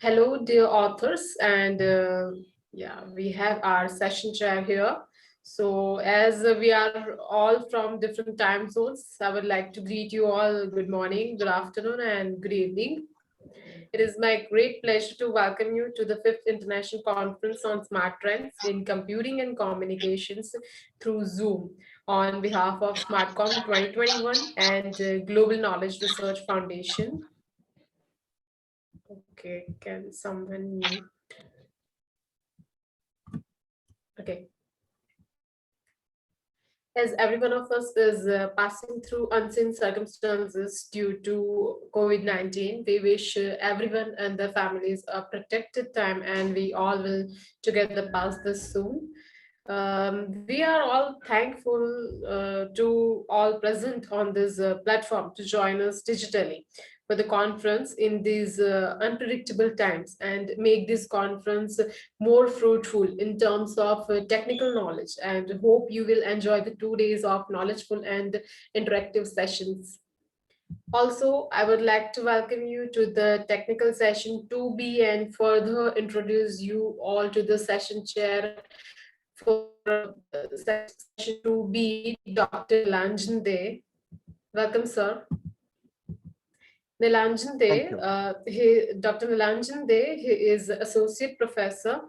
Hello, dear authors, and yeah, we have our session chair here. So, as we are all from different time zones, I would like to greet you all good morning, good afternoon, and good evening. It is my great pleasure to welcome you to the fifth International Conference on Smart Trends in Computing and Communications through Zoom on behalf of SMARTCOM 2021 and Global Knowledge Research Foundation. Okay, can someone mute? Okay. As every one of us is passing through unseen circumstances due to COVID-19, we wish everyone and their families a protected time, and we all will together pass this soon. We are all thankful to all present on this platform to join us digitally for the conference in these unpredictable times and make this conference more fruitful in terms of technical knowledge, and hope you will enjoy the 2 days of knowledgeful and interactive sessions. Also, I would like to welcome you to the technical session 2B and further introduce you all to the session chair for session 2B, Dr. Nilanjan De. Welcome, sir. Nilanjan Thank De, you. Dr. Nilanjan De, he is Associate Professor,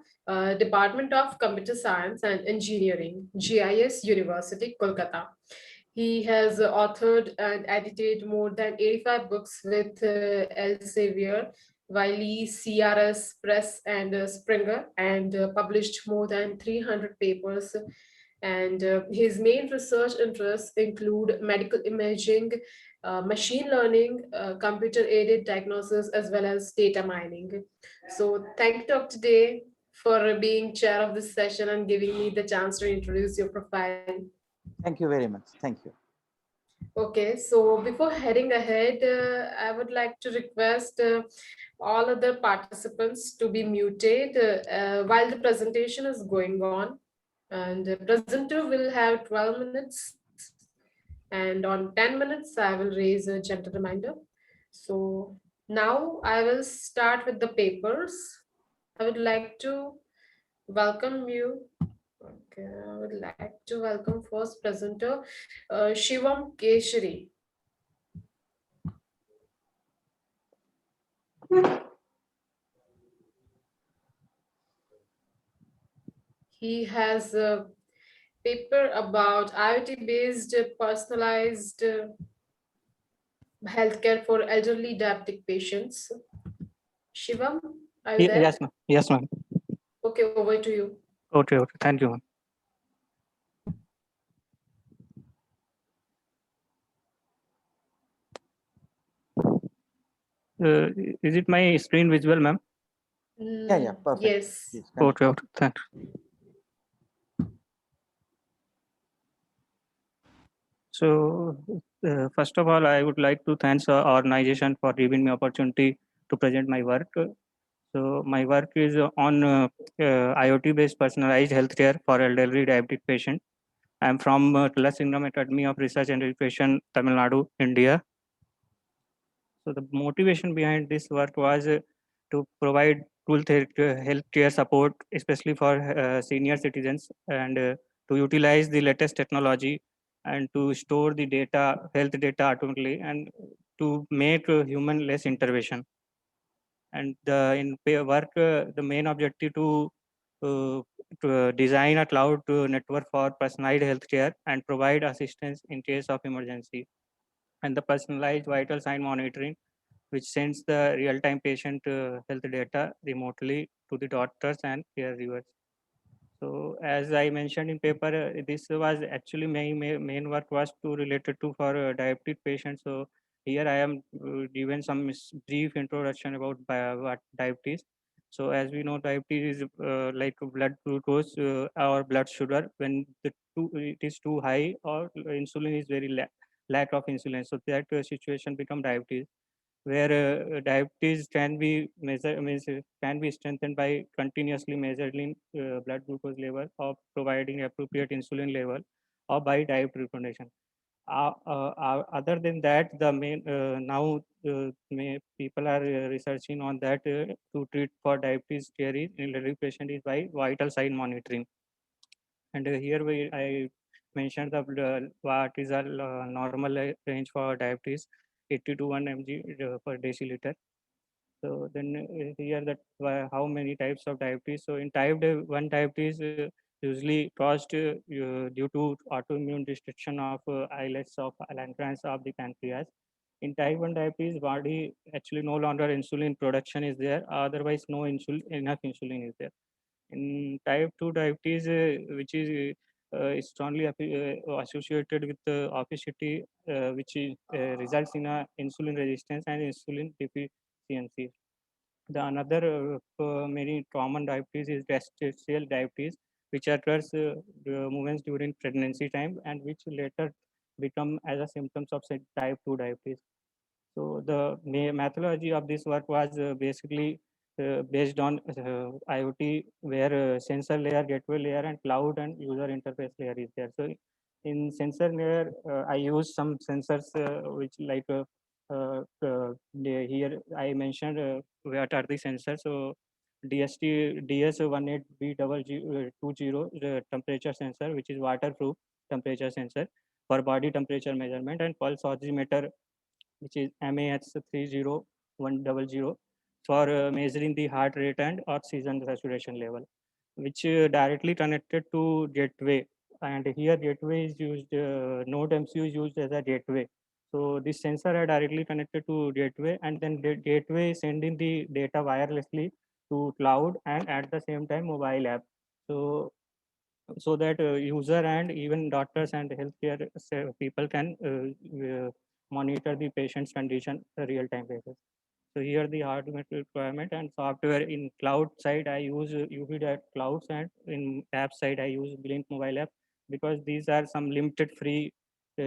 Department of Computer Science and Engineering, GIS University, Kolkata. He has authored and edited more than 85 books with Elsevier, Wiley, CRS Press, and Springer, and published more than 300 papers. And his main research interests include medical imaging, machine learning, computer-aided diagnosis, as well as data mining. So thank you, Dr. Day, for being chair of this session and giving me the chance to introduce your profile. Thank you very much. Thank you. Okay, so before heading ahead, I would like to request all other participants to be muted while the presentation is going on. And the presenter will have 12 minutes, and on 10 minutes, I will raise a gentle reminder. So now I will start with the papers. I would like to welcome you. Okay, I would like to welcome first presenter, Shivam Keshari. He has a paper about IoT-based personalized healthcare for elderly diabetic patients. Shivam, are you there? Yes, ma'am. Yes, ma'am. Okay, over to you. Okay, okay. Thank you, ma'am. Is it my screen visible, ma'am? Yeah, perfect. Yes. Yes, continue. Okay, okay. Thanks. So, first of all, I would like to thank the organization for giving me opportunity to present my work. So, my work is on IoT-based personalized healthcare for elderly diabetic patients. I am from Tulasignam Academy of Research and Education, Tamil Nadu, India. So, the motivation behind this work was to provide healthcare support, especially for senior citizens, and to utilize the latest technology and to store the data, health data automatically, and to make human less intervention. And work, the main objective to design a cloud network for personalized healthcare and provide assistance in case of emergency, and the personalized vital sign monitoring, which sends the real-time patient health data remotely to the doctors and caregivers. So as I mentioned in paper, this was actually main work was to related to for diabetic patients. So here I am given some brief introduction about what diabetes. So as we know, diabetes is like blood glucose or blood sugar. When it is too high or insulin is very lack of insulin, so that situation become diabetes, where diabetes can be can be strengthened by continuously measuring blood glucose level or providing appropriate insulin level or by diet recommendation. Other than that, the main now people are researching on that to treat for diabetes theory in elderly patient is by vital sign monitoring. And here I mentioned the what is a normal range for diabetes, 80 to 1 mg per deciliter. So then here that how many types of diabetes. So in type 1 diabetes, usually caused due to autoimmune destruction of islets of pancreas of the pancreas. In type 1 diabetes, body actually no longer insulin production is there. Otherwise, no enough insulin is there. In type 2 diabetes, which is strongly associated with obesity, which results in a insulin resistance and insulin deficiency. The another many common diabetes is gestational diabetes, which occurs moments during pregnancy time and which later become as a symptoms of type 2 diabetes. So the methodology of this work was basically based on IoT, where sensor layer, gateway layer, and cloud and user interface layer is there. So in sensor layer, I use some sensors which like here I mentioned what are the sensors. So DS18B20, the temperature sensor, which is waterproof temperature sensor for body temperature measurement, and pulse oximeter, which is MAH30100 for measuring the heart rate and oxygen saturation level, which directly connected to gateway. And here gateway is used, Node MCU is used as a gateway. So this sensor are directly connected to gateway, and then the gateway is sending the data wirelessly to cloud and at the same time mobile app. So that user and even doctors and healthcare people can monitor the patient's condition real time basis. So here the hardware requirement and software. In cloud side, I use UV clouds, and in app side, I use Blink mobile app, because these are some limited free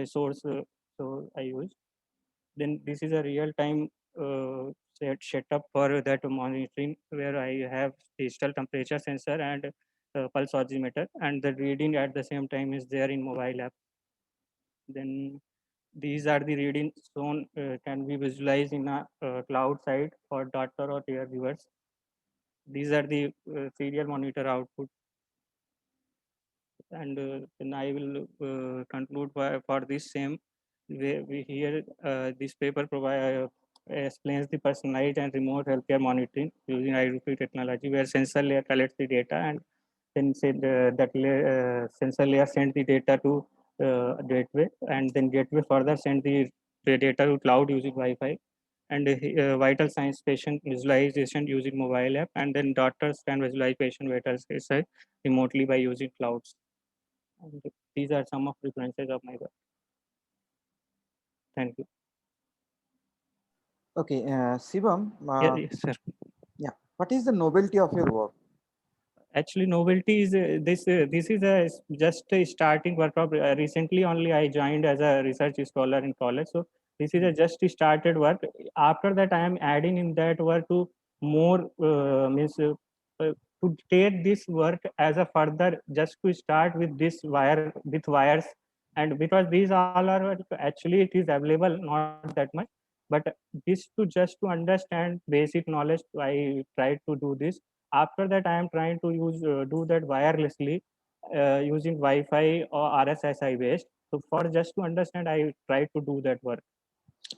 source. So I use. Then this is a real time setup for that monitoring, where I have digital temperature sensor and pulse oximeter, and the reading at the same time is there in mobile app. Then these are the readings shown can be visualized in a cloud side for doctor or their viewers. These are the serial monitor output. And then I will conclude for this same. We here this paper explains the personalized and remote healthcare monitoring using IoT technology, where sensor layer collects the data, and then sensor layer send the data to gateway, and then gateway further send the data to cloud using Wi-Fi, and vital signs patient visualization using mobile app, and then doctors can visualize patient vital signs remotely by using clouds. And these are some of the references of my work. Thank you. Okay, Shivam. Yes, sir. Yeah. What is the nobility of your work? Actually, novelty is this is a just a starting work of recently only I joined as a research scholar in college. So this is a just started work. After that, I am adding in that work to more means to take this work as a further, just to start with this wire with wires, and because these all are actually it is available not that much, but this to understand basic knowledge, I tried to do this. After that, I am trying to do that wirelessly using Wi-Fi or RSSI based. So for just to understand, I try to do that work.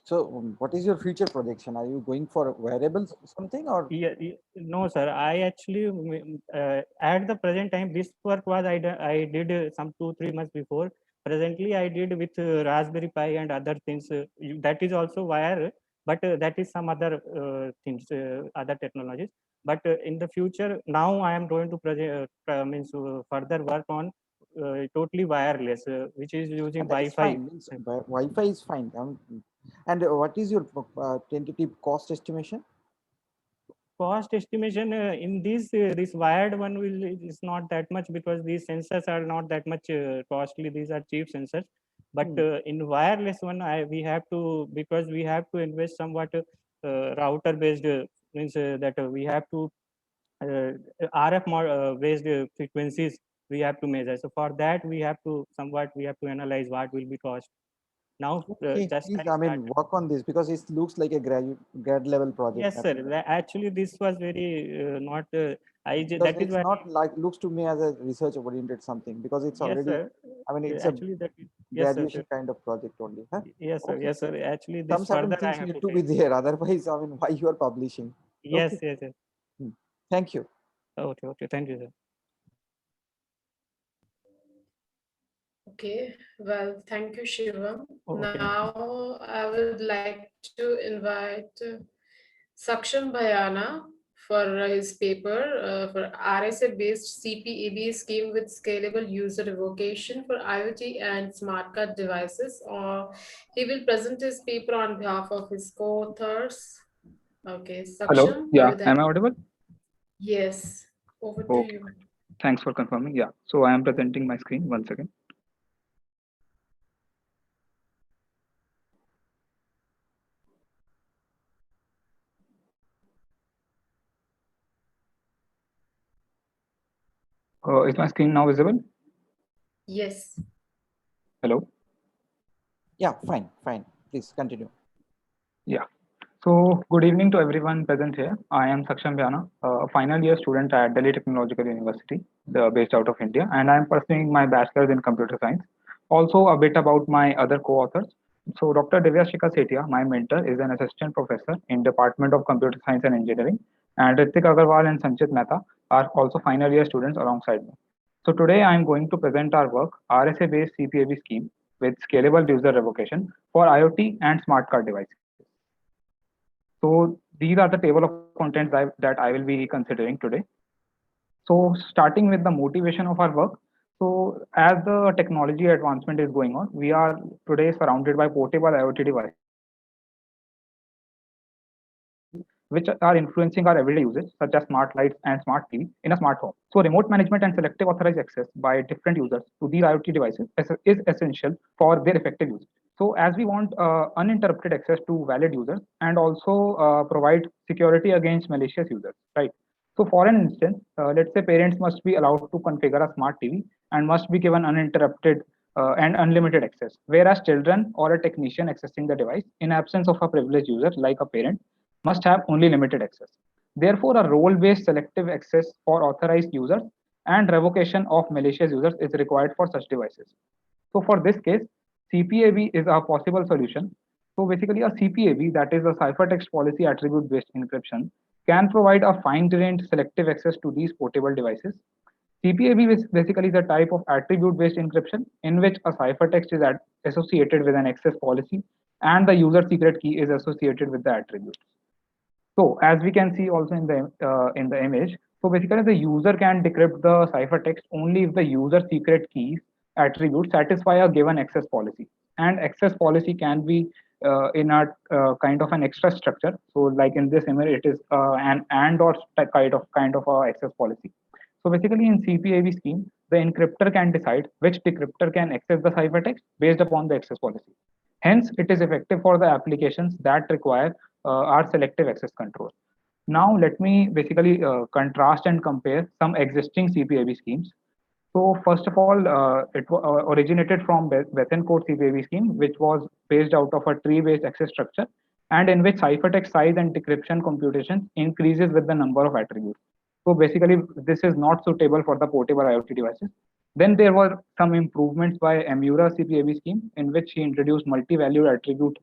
So, what is your future projection? Are you going for wearables something or? Yeah, no, sir. I actually at the present time, this work was I did some 2-3 months before. Presently, I did with Raspberry Pi and other things. That is also wire, but that is some other things, other technologies. But in the future, now I am going to further work on totally wireless, which is using That is Wi-Fi. fine. Means Wi-Fi is fine. And what is your tentative cost estimation? Cost estimation in this wired one will is not that much, because these sensors are not that much costly. These are cheap sensors, but in wireless one, we have to, because we have to invest somewhat router based means that we have to uh, based frequencies we have to measure. So for that we have to somewhat we have to analyze what will be cost. Now, Okay, just please, I I mean, started. work on this because it looks like a grad level project. Yes, sir. Actually, this was very not. Because That is it's why. not like looks to me as a research oriented something because it's Yes, already, sir. I mean, it's a Actually, that. Yes, sir. graduation kind of project only. Huh? Yes, sir. Okay, Yes, sir. Actually, some this certain further I things have need to to be face. there. Otherwise, I mean, why you are publishing? Yes, Okay, yes, yes. hmm. Thank you. Okay, okay. Thank you, sir. Okay, well, thank you, Shivam. Okay. Now I would like to invite Saksham Bhayana for his paper for RSA-based CPEB scheme with scalable user revocation for IoT and smart card devices. Or he will present his paper on behalf of his co-authors. Okay, Hello. Saksham, are Yeah. you there? Am I audible? Yes, over to Okay. you. Thanks for confirming. Yeah. So I am presenting my screen. One second. Is my screen now visible? Yes. Hello. Yeah, fine, fine. Please continue. Yeah. So good evening to everyone present here. I am Saksham Vyana, a final year student at Delhi Technological University, based out of India, and I am pursuing my bachelor's in computer science. Also, a bit about my other co-authors. So, Dr. Divyashika Setia, my mentor, is an assistant professor in Department of Computer Science and Engineering, and Ritik Agarwal and Sanchit Mehta are also final year students alongside me. So today I am going to present our work, RSA-based CPAB scheme with scalable user revocation for IoT and smart card devices. So these are the table of contents that I will be considering today. So starting with the motivation of our work. So as the technology advancement is going on, we are today surrounded by portable IoT devices, which are influencing our everyday usage, such as smart lights and smart TV in a smart home. So remote management and selective authorized access by different users to these IoT devices is essential for their effective use. So as we want uninterrupted access to valid users and also provide security against malicious users, right? So for an instance, let's say parents must be allowed to configure a smart TV and must be given uninterrupted and unlimited access, whereas children or a technician accessing the device in absence of a privileged user like a parent must have only limited access. Therefore, a role-based selective access for authorized users and revocation of malicious users is required for such devices. So for this case, CPAB is a possible solution. So basically a CPAB, that is a ciphertext policy attribute based encryption, can provide a fine-grained selective access to these portable devices. CPAB is basically the type of attribute based encryption in which a ciphertext is associated with an access policy and the user secret key is associated with the attribute. So as we can see also in the image, so basically the user can decrypt the ciphertext only if the user secret keys attribute satisfy a given access policy. And access policy can be in a kind of an extra structure. So like in this image, it is an and or kind of a access policy. So basically in CPAV scheme, the encryptor can decide which decryptor can access the ciphertext based upon the access policy. Hence, it is effective for the applications that require our selective access control. Now, let me basically contrast and compare some existing CPAB schemes. So, first of all, it originated from Bethencourt CPAB scheme, which was based out of a tree-based access structure, and in which ciphertext size and decryption computation increases with the number of attributes. So, basically, this is not suitable for the portable IoT devices. Then there were some improvements by Emura CPAB scheme, in which he introduced multi-value attribute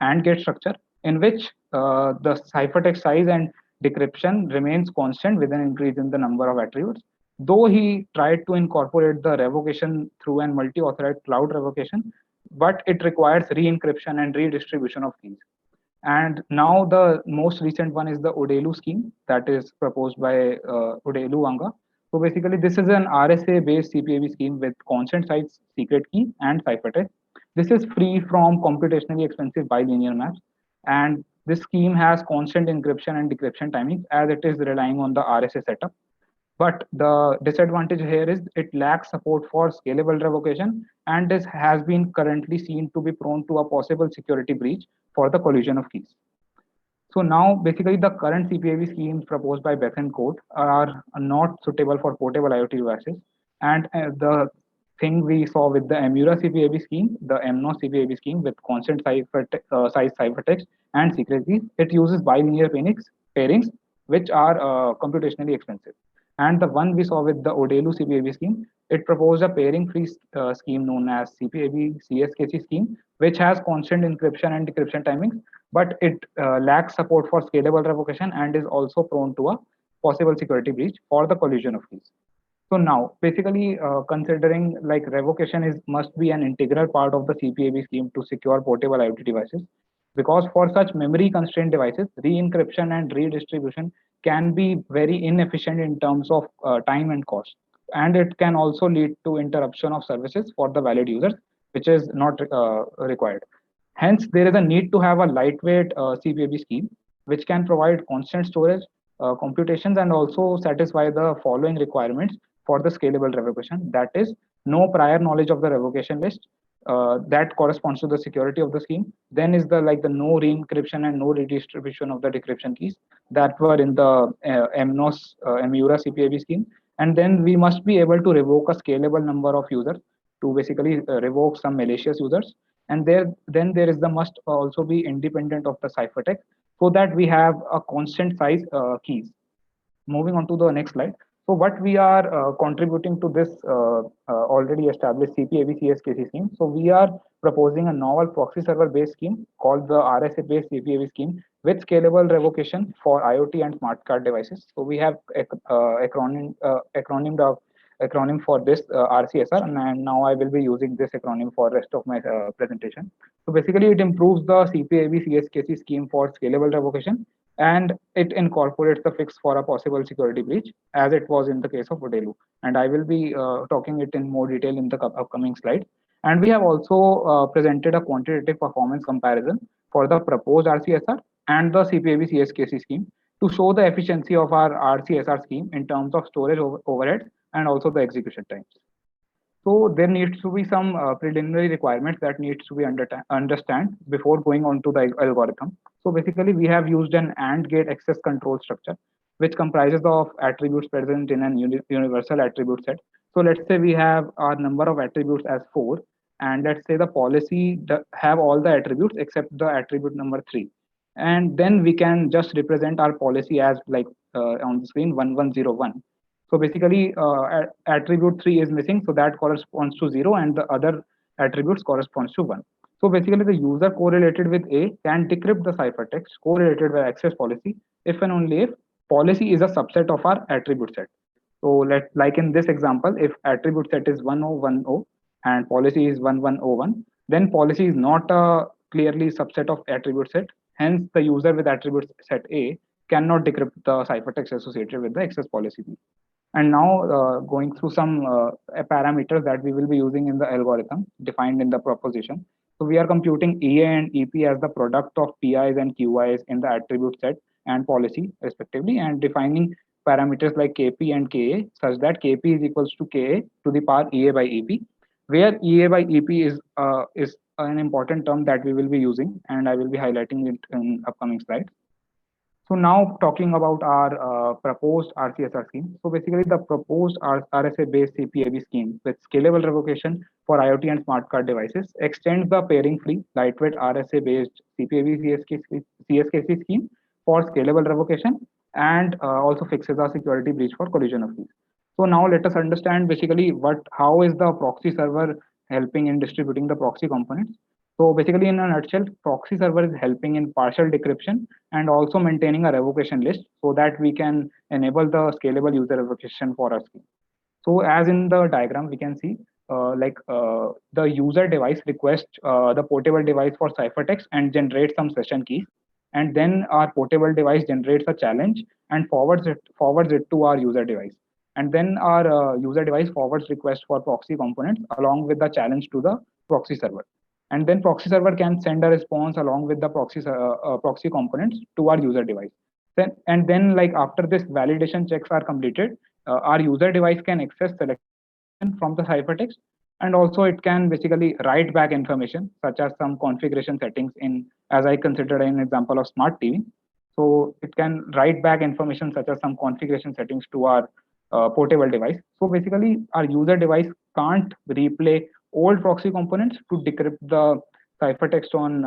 and gate structure, in which the ciphertext size and decryption remains constant with an increase in the number of attributes. Though he tried to incorporate the revocation through an multi-authorized cloud revocation, but it requires re-encryption and redistribution of keys. And now the most recent one is the Odelu scheme that is proposed by Odelu Anga. So basically, this is an RSA-based CPAB scheme with constant size secret key and ciphertext. This is free from computationally expensive bilinear maps, and this scheme has constant encryption and decryption timings as it is relying on the RSA setup. But the disadvantage here is it lacks support for scalable revocation, and this has been currently seen to be prone to a possible security breach for the collision of keys. So now, basically, the current CPAV schemes proposed by Bethencourt are not suitable for portable IoT devices, and the thing we saw with the Emura CPAB scheme, the MNOS CPAB scheme with constant size ciphertext and secret keys. It uses bilinear pairings, which are computationally expensive. And the one we saw with the Odelu CPAB scheme, it proposed a pairing-free scheme known as CPAB CSKC scheme, which has constant encryption and decryption timings, but it lacks support for scalable revocation and is also prone to a possible security breach for the collision of keys. So now, basically, considering like revocation is must be an integral part of the CPAB scheme to secure portable IoT devices, because for such memory constrained devices, re-encryption and redistribution can be very inefficient in terms of time and cost, and it can also lead to interruption of services for the valid users, which is not required. Hence, there is a need to have a lightweight CPAB scheme which can provide constant storage, computations, and also satisfy the following requirements for the scalable revocation. That is, no prior knowledge of the revocation list. That corresponds to the security of the scheme. Then is the like the no re-encryption and no redistribution of the decryption keys that were in the MNOS Emura CPAB scheme. And then we must be able to revoke a scalable number of users to basically revoke some malicious users. And then there is the must also be independent of the ciphertext so that we have a constant size keys. Moving on to the next slide. So what we are contributing to this already established CPAB CSKC scheme. So we are proposing a novel proxy server based scheme called the RSA based CPAB scheme with scalable revocation for IoT and smart card devices. So we have acronym for this RCSR, and now I will be using this acronym for rest of my presentation. So basically, it improves the CPAB CSKC scheme for scalable revocation, and it incorporates the fix for a possible security breach, as it was in the case of Odelu. And I will be talking it in more detail in the upcoming slide. And we have also presented a quantitative performance comparison for the proposed RCSR and the CPAB CSKC scheme to show the efficiency of our RCSR scheme in terms of storage overhead and also the execution times. So there needs to be some preliminary requirements that needs to be understand before going on to the algorithm. So basically, we have used an AND gate access control structure, which comprises of attributes present in an universal attribute set. So let's say we have our number of attributes as 4, and let's say the policy have all the attributes except the attribute number 3. And then we can just represent our policy as like on the screen 1101. So basically, attribute 3 is missing, so that corresponds to 0, and the other attributes corresponds to 1. So basically, the user correlated with A can decrypt the ciphertext correlated with access policy if and only if policy is a subset of our attribute set. So like in this example, if attribute set is 1010 and policy is 1101, then policy is not a clearly subset of attribute set. Hence, the user with attribute set A cannot decrypt the ciphertext associated with the access policy B. And now going through some parameters that we will be using in the algorithm defined in the proposition. So we are computing EA and EP as the product of PIs and QIs in the attribute set and policy respectively, and defining parameters like KP and KA such that KP is equals to KA to the power EA by EP, where EA by EP is an important term that we will be using, and I will be highlighting it in upcoming slides. So now talking about our proposed RCSR scheme. So basically the proposed RSA-based CPAB scheme with scalable revocation for IoT and smart card devices extends the pairing-free lightweight RSA-based CPAB CSKC scheme for scalable revocation, and also fixes a security breach for collision of keys. So now let us understand basically how is the proxy server helping in distributing the proxy components. So basically, in a nutshell, proxy server is helping in partial decryption and also maintaining a revocation list so that we can enable the scalable user revocation for our scheme. So as in the diagram, we can see the user device requests the portable device for ciphertext and generates some session keys. And then our portable device generates a challenge and forwards it to our user device. And then our user device forwards request for proxy components along with the challenge to the proxy server. And then proxy server can send a response along with the proxy components to our user device. Then like after this validation checks are completed, our user device can access selection from the ciphertext, and also it can basically write back information such as some configuration settings in, as I considered an example of smart TV. So it can write back information such as some configuration settings to our portable device. So basically our user device can't replay old proxy components to decrypt the ciphertext on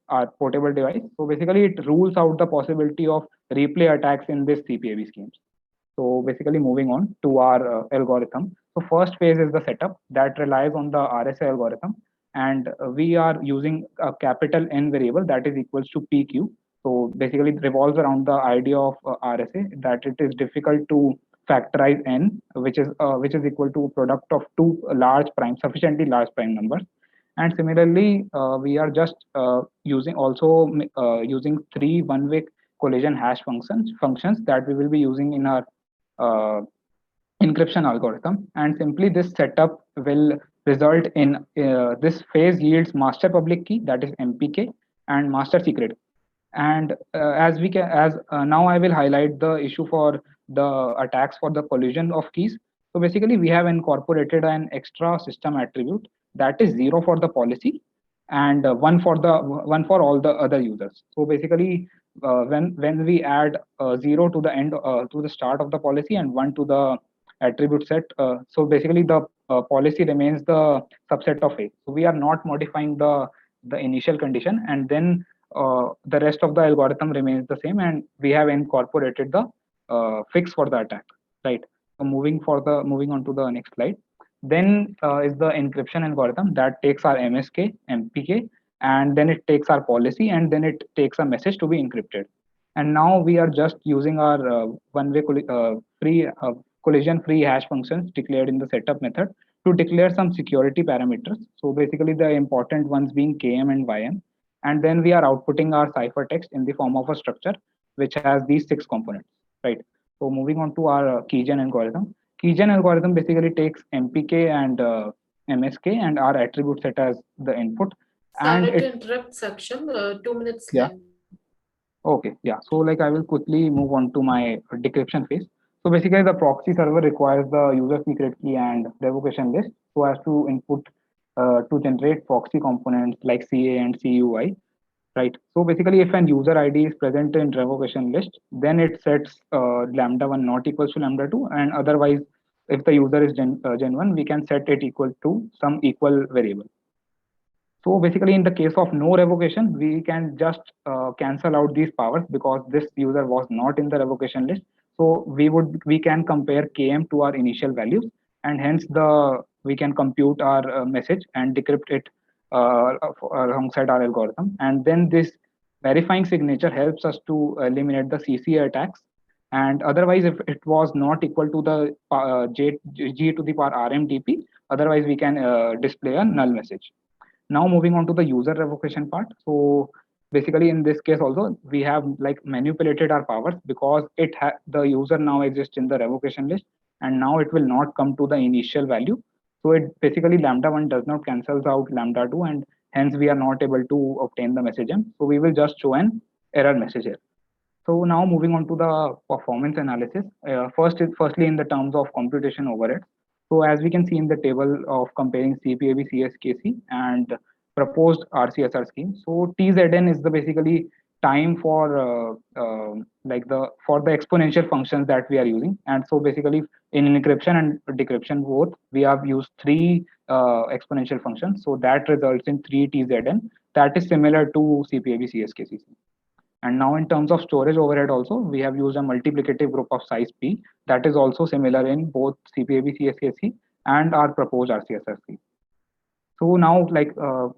our portable device. So basically, it rules out the possibility of replay attacks in this CPAB schemes. So basically, moving on to our algorithm. So first phase is the setup that relies on the RSA algorithm, and we are using a capital N variable that is equals to PQ. So basically, it revolves around the idea of RSA that it is difficult to factorize n, which is equal to product of two large prime, sufficiently large prime numbers. And similarly, we are just using three one-way collision hash functions that we will be using in our uh, encryption algorithm. And simply this setup will result in this phase yields master public key, that is MPK, and master secret. And as now I will highlight the issue for the attacks for the collision of keys. So basically we have incorporated an extra system attribute that is 0 for the policy and one for all the other users. So basically when we add 0 to the end to the start of the policy and 1 to the attribute set, so basically the policy remains the subset of A. So we are not modifying the initial condition, and then the rest of the algorithm remains the same, and we have incorporated the fix for the attack, right? So moving on to the next slide. Then is the encryption algorithm that takes our MSK, MPK, and then it takes our policy, and then it takes a message to be encrypted. And now we are just using our collision free hash functions declared in the setup method to declare some security parameters. So basically the important ones being KM and YM, and then we are outputting our ciphertext in the form of a structure which has these 6 components, right? So moving on to our Keygen algorithm. Keygen algorithm basically takes MPK and MSK and our attribute set as the input, and Sorry it to interrupt, Saksham. 2 minutes yeah. left. Okay, yeah. So like I will quickly move on to my decryption phase. So basically the proxy server requires the user secret key and revocation list so as to input to generate proxy components like CA and CUI, right? So basically if an user ID is present in revocation list, then it sets lambda1 not equals to lambda2, and otherwise if the user is gen1, we can set it equal to some equal variable. So basically, in the case of no revocation, we can just cancel out these powers because this user was not in the revocation list. So we can compare km to our initial values, and hence we can compute our message and decrypt it alongside our algorithm. And then this verifying signature helps us to eliminate the CCA attacks. And otherwise, if it was not equal to the g to the power RMDP, otherwise we can display a null message. Now moving on to the user revocation part. So basically in this case also we have like manipulated our powers because the user now exists in the revocation list, and now it will not come to the initial value. So it basically lambda1 does not cancels out lambda2, and hence we are not able to obtain the message m. So we will just show an error message here. So now moving on to the performance analysis. Firstly, in the terms of computation overhead. So as we can see in the table of comparing CPAB CSKC and proposed RCSR scheme. So TZN is the basically time for for the exponential functions that we are using. And so basically in encryption and decryption both, we have used 3 exponential functions. So that results in 3 TZN. That is similar to CPAB CSKC. And now in terms of storage overhead also, we have used a multiplicative group of size P that is also similar in both CPAB CSKC and our proposed RCSR scheme. So now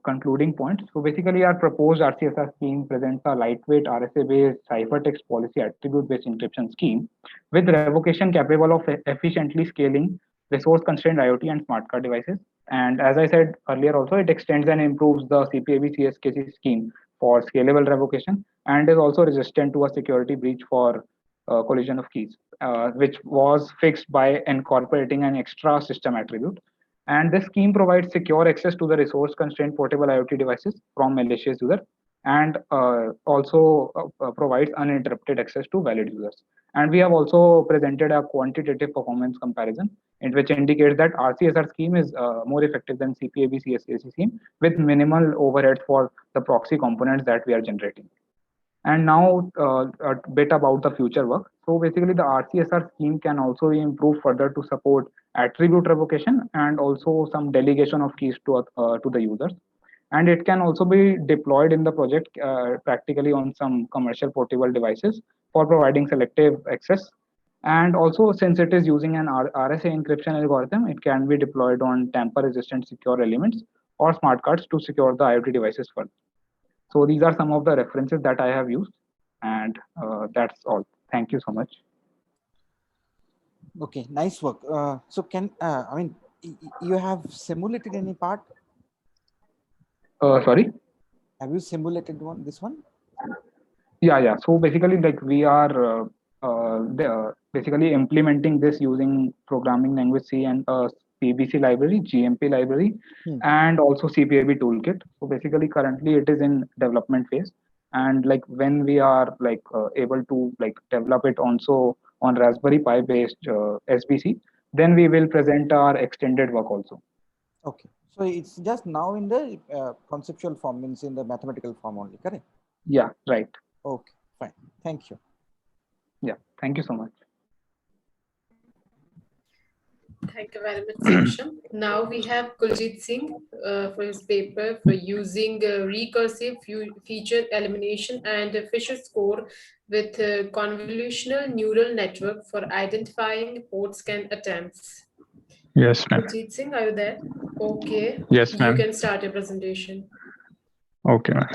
concluding points. So basically our proposed RCSR scheme presents a lightweight RSA-based ciphertext policy attribute-based encryption scheme with revocation capable of efficiently scaling resource-constrained IoT and smart card devices. And as I said earlier also, it extends and improves the CPAB CSKC scheme for scalable revocation and is also resistant to a security breach for collision of keys, which was fixed by incorporating an extra system attribute. And this scheme provides secure access to the resource constrained portable IoT devices from malicious users, and also provides uninterrupted access to valid users. And we have also presented a quantitative performance comparison in which indicates that RCSR scheme is more effective than CPAB CSKC scheme with minimal overhead for the proxy components that we are generating. And now a bit about the future work. So basically, the RCSR scheme can also be improved further to support attribute revocation and also some delegation of keys to the users. And it can also be deployed in the project practically on some commercial portable devices for providing selective access. And also, since it is using an RSA encryption algorithm, it can be deployed on tamper-resistant secure elements or smart cards to secure the IoT devices further. So these are some of the references that I have used, and that's all. Thank you so much. Okay, nice work. So can I mean you have simulated any part? Sorry. Have you simulated this one? Yeah. So basically, like we are basically implementing this using programming language C and PBC library, GMP library, and also CPAB toolkit. So basically, currently it is in development phase, and like when we are like able to like develop it also on Raspberry Pi based SBC, then we will present our extended work also. Okay, so it's just now in the conceptual form, means in the mathematical form only, correct? Yeah, right. Okay, fine. Thank you. Yeah, thank you so much. Thank you very much, Saksham. Now we have Kuljit Singh for his paper for using recursive feature elimination and Fisher score with convolutional neural network for identifying port scan attempts. Yes, ma'am. Kuljit Singh, are you there? Okay, Yes, you ma'am. can start your presentation. Okay, ma'am.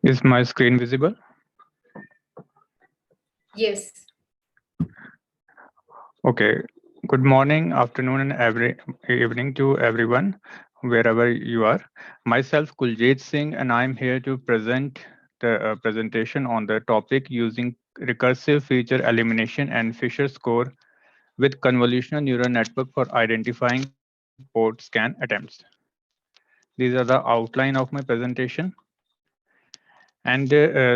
Is my screen visible? Yes. Okay. Good morning, afternoon, and every evening to everyone, wherever you are. Myself, Kuljit Singh, and I'm here to present the presentation on the topic using recursive feature elimination and Fisher score with convolutional neural network for identifying port scan attempts. These are the outline of my presentation. And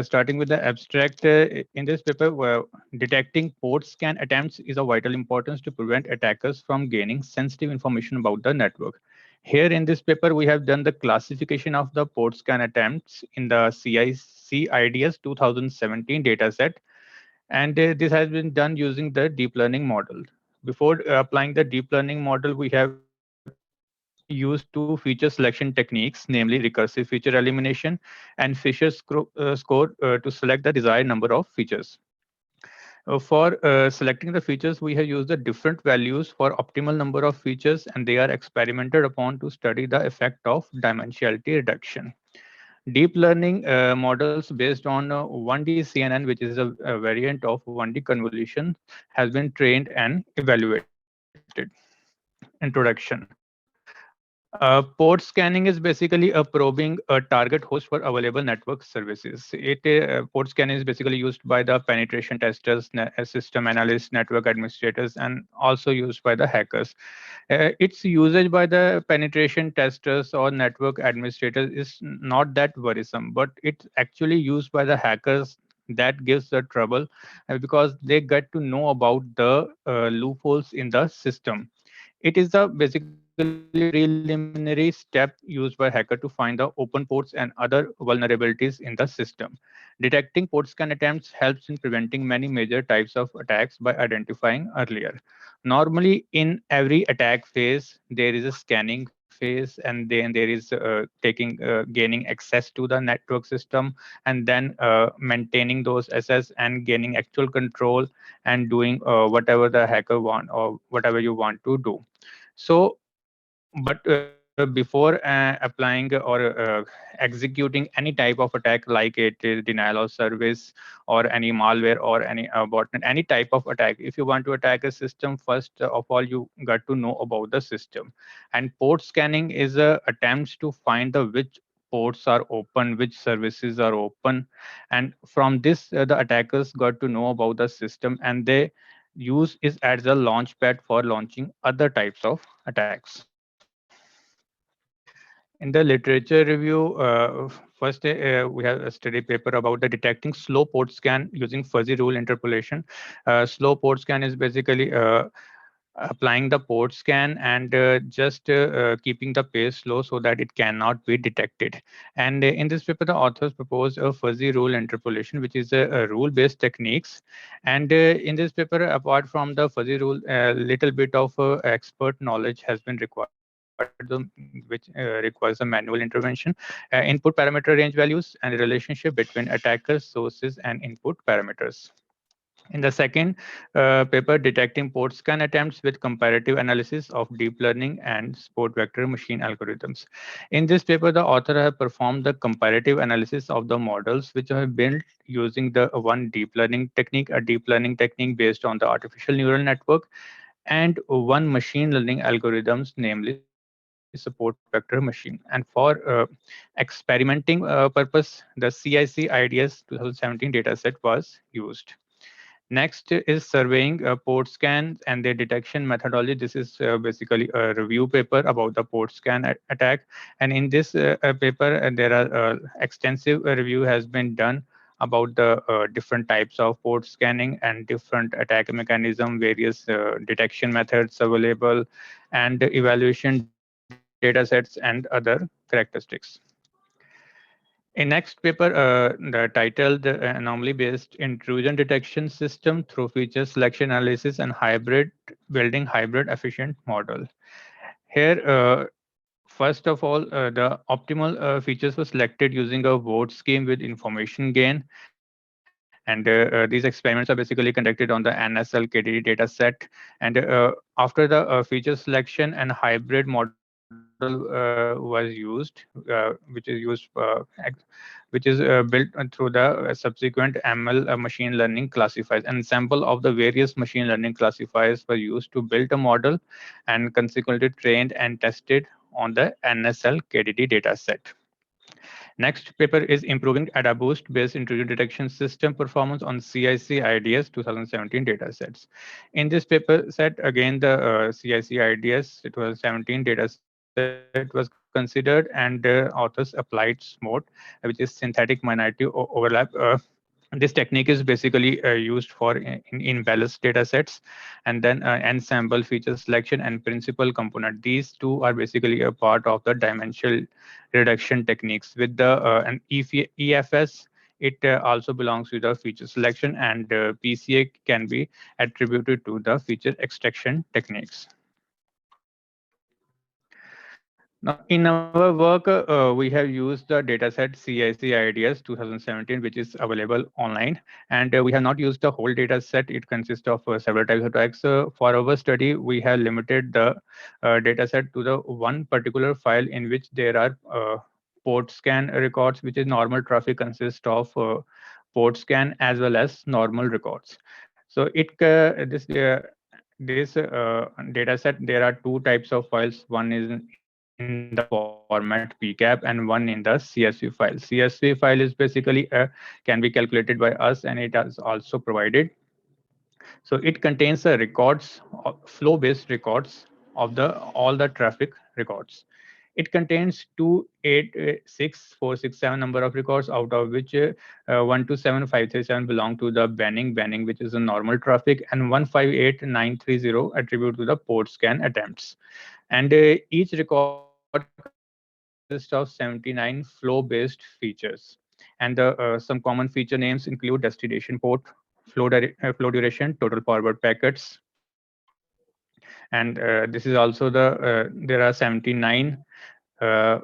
starting with the abstract, in this paper, detecting port scan attempts is of vital importance to prevent attackers from gaining sensitive information about the network. Here in this paper, we have done the classification of the port scan attempts in the CIDS 2017 dataset. And this has been done using the deep learning model. Before applying the deep learning model, we have used two feature selection techniques, namely recursive feature elimination and Fisher score to select the desired number of features. For selecting the features, we have used the different values for optimal number of features, and they are experimented upon to study the effect of dimensionality reduction. Deep learning models based on 1D CNN, which is a variant of 1D convolution, has been trained and evaluated. Introduction. Port scanning is basically a probing a target host for available network services. Port scanning is basically used by the penetration testers, system analysts, network administrators, and also used by the hackers. Its usage by the penetration testers or network administrators is not that worrisome, but it's actually used by the hackers that gives the trouble because they get to know about the loopholes in the system. It is a basically a preliminary step used by hacker to find the open ports and other vulnerabilities in the system. Detecting port scan attempts helps in preventing many major types of attacks by identifying earlier. Normally, in every attack phase, there is a scanning phase, and then there is gaining access to the network system, and then maintaining those access and gaining actual control and doing whatever the hacker want or whatever you want to do. So, but before applying or executing any type of attack, like it is denial of service or any malware or any botnet, any type of attack, if you want to attack a system, first of all, you got to know about the system. And port scanning is a attempt to find the which ports are open, which services are open, and from this the attackers got to know about the system, and they use is as a launch pad for launching other types of attacks. In the literature review, first we have a study paper about the detecting slow port scan using fuzzy rule interpolation. Slow port scan is basically applying the port scan and just keeping the pace slow so that it cannot be detected. And in this paper, the authors propose a fuzzy rule interpolation, which is a rule-based techniques. And in this paper, apart from the fuzzy rule, a little bit of expert knowledge has been required, which requires a manual intervention, input parameter range values, and the relationship between attackers, sources, and input parameters. In the second paper, detecting port scan attempts with comparative analysis of deep learning and support vector machine algorithms. In this paper, the author have performed the comparative analysis of the models which are built using the one deep learning technique, a deep learning technique based on the artificial neural network, and one machine learning algorithms, namely support vector machine. And for experimenting purpose, the CIC IDS 2017 dataset was used. Next is surveying port scans and their detection methodology. This is basically a review paper about the port scan attack. And in this paper, there are extensive review has been done about the different types of port scanning and different attack mechanism, various detection methods available, and evaluation data sets and other characteristics. A next paper, the titled Anomaly-Based Intrusion Detection System through Feature Selection Analysis and Hybrid Building Hybrid Efficient Model. Here, first of all, the optimal features were selected using a vote scheme with information gain. And these experiments are basically conducted on the NSL KDD data set. And after the feature selection and hybrid model was used, which is built through the subsequent ML machine learning classifiers. An sample of the various machine learning classifiers were used to build a model and consequently trained and tested on the NSL KDD dataset. Next paper is improving AdaBoost based intrusion detection system performance on CIC IDS 2017 datasets. In this paper set, again the CIC IDS 2017 dataset was considered, and authors applied SMORT, which is synthetic minority overlap. This technique is basically used for in balanced data sets, and then ensemble feature selection and principal component. These two are basically a part of the dimensional reduction techniques. With the an EFS, it also belongs to the feature selection, and PCA can be attributed to the feature extraction techniques. Now, in our work, we have used the dataset CIC IDS 2017, which is available online. And we have not used the whole dataset. It consists of several types of attacks. For our study, we have limited the dataset to the one particular file in which there are port scan records, which is normal traffic consists of port scan as well as normal records. So this data set, there are two types of files. One is in the format pcap and one in the csv file. Csv file is basically can be calculated by us, and it is also provided. So it contains the records, flow based records of the all the traffic records. It contains 286,467 number of records, out of which 127,537 belong to the banning, which is a normal traffic, and 158,930 attribute to the port scan attempts. And each record consists of 79 flow-based features. And some common feature names include destination port, flow duration, total forward packets, and this is also there are 79 uh,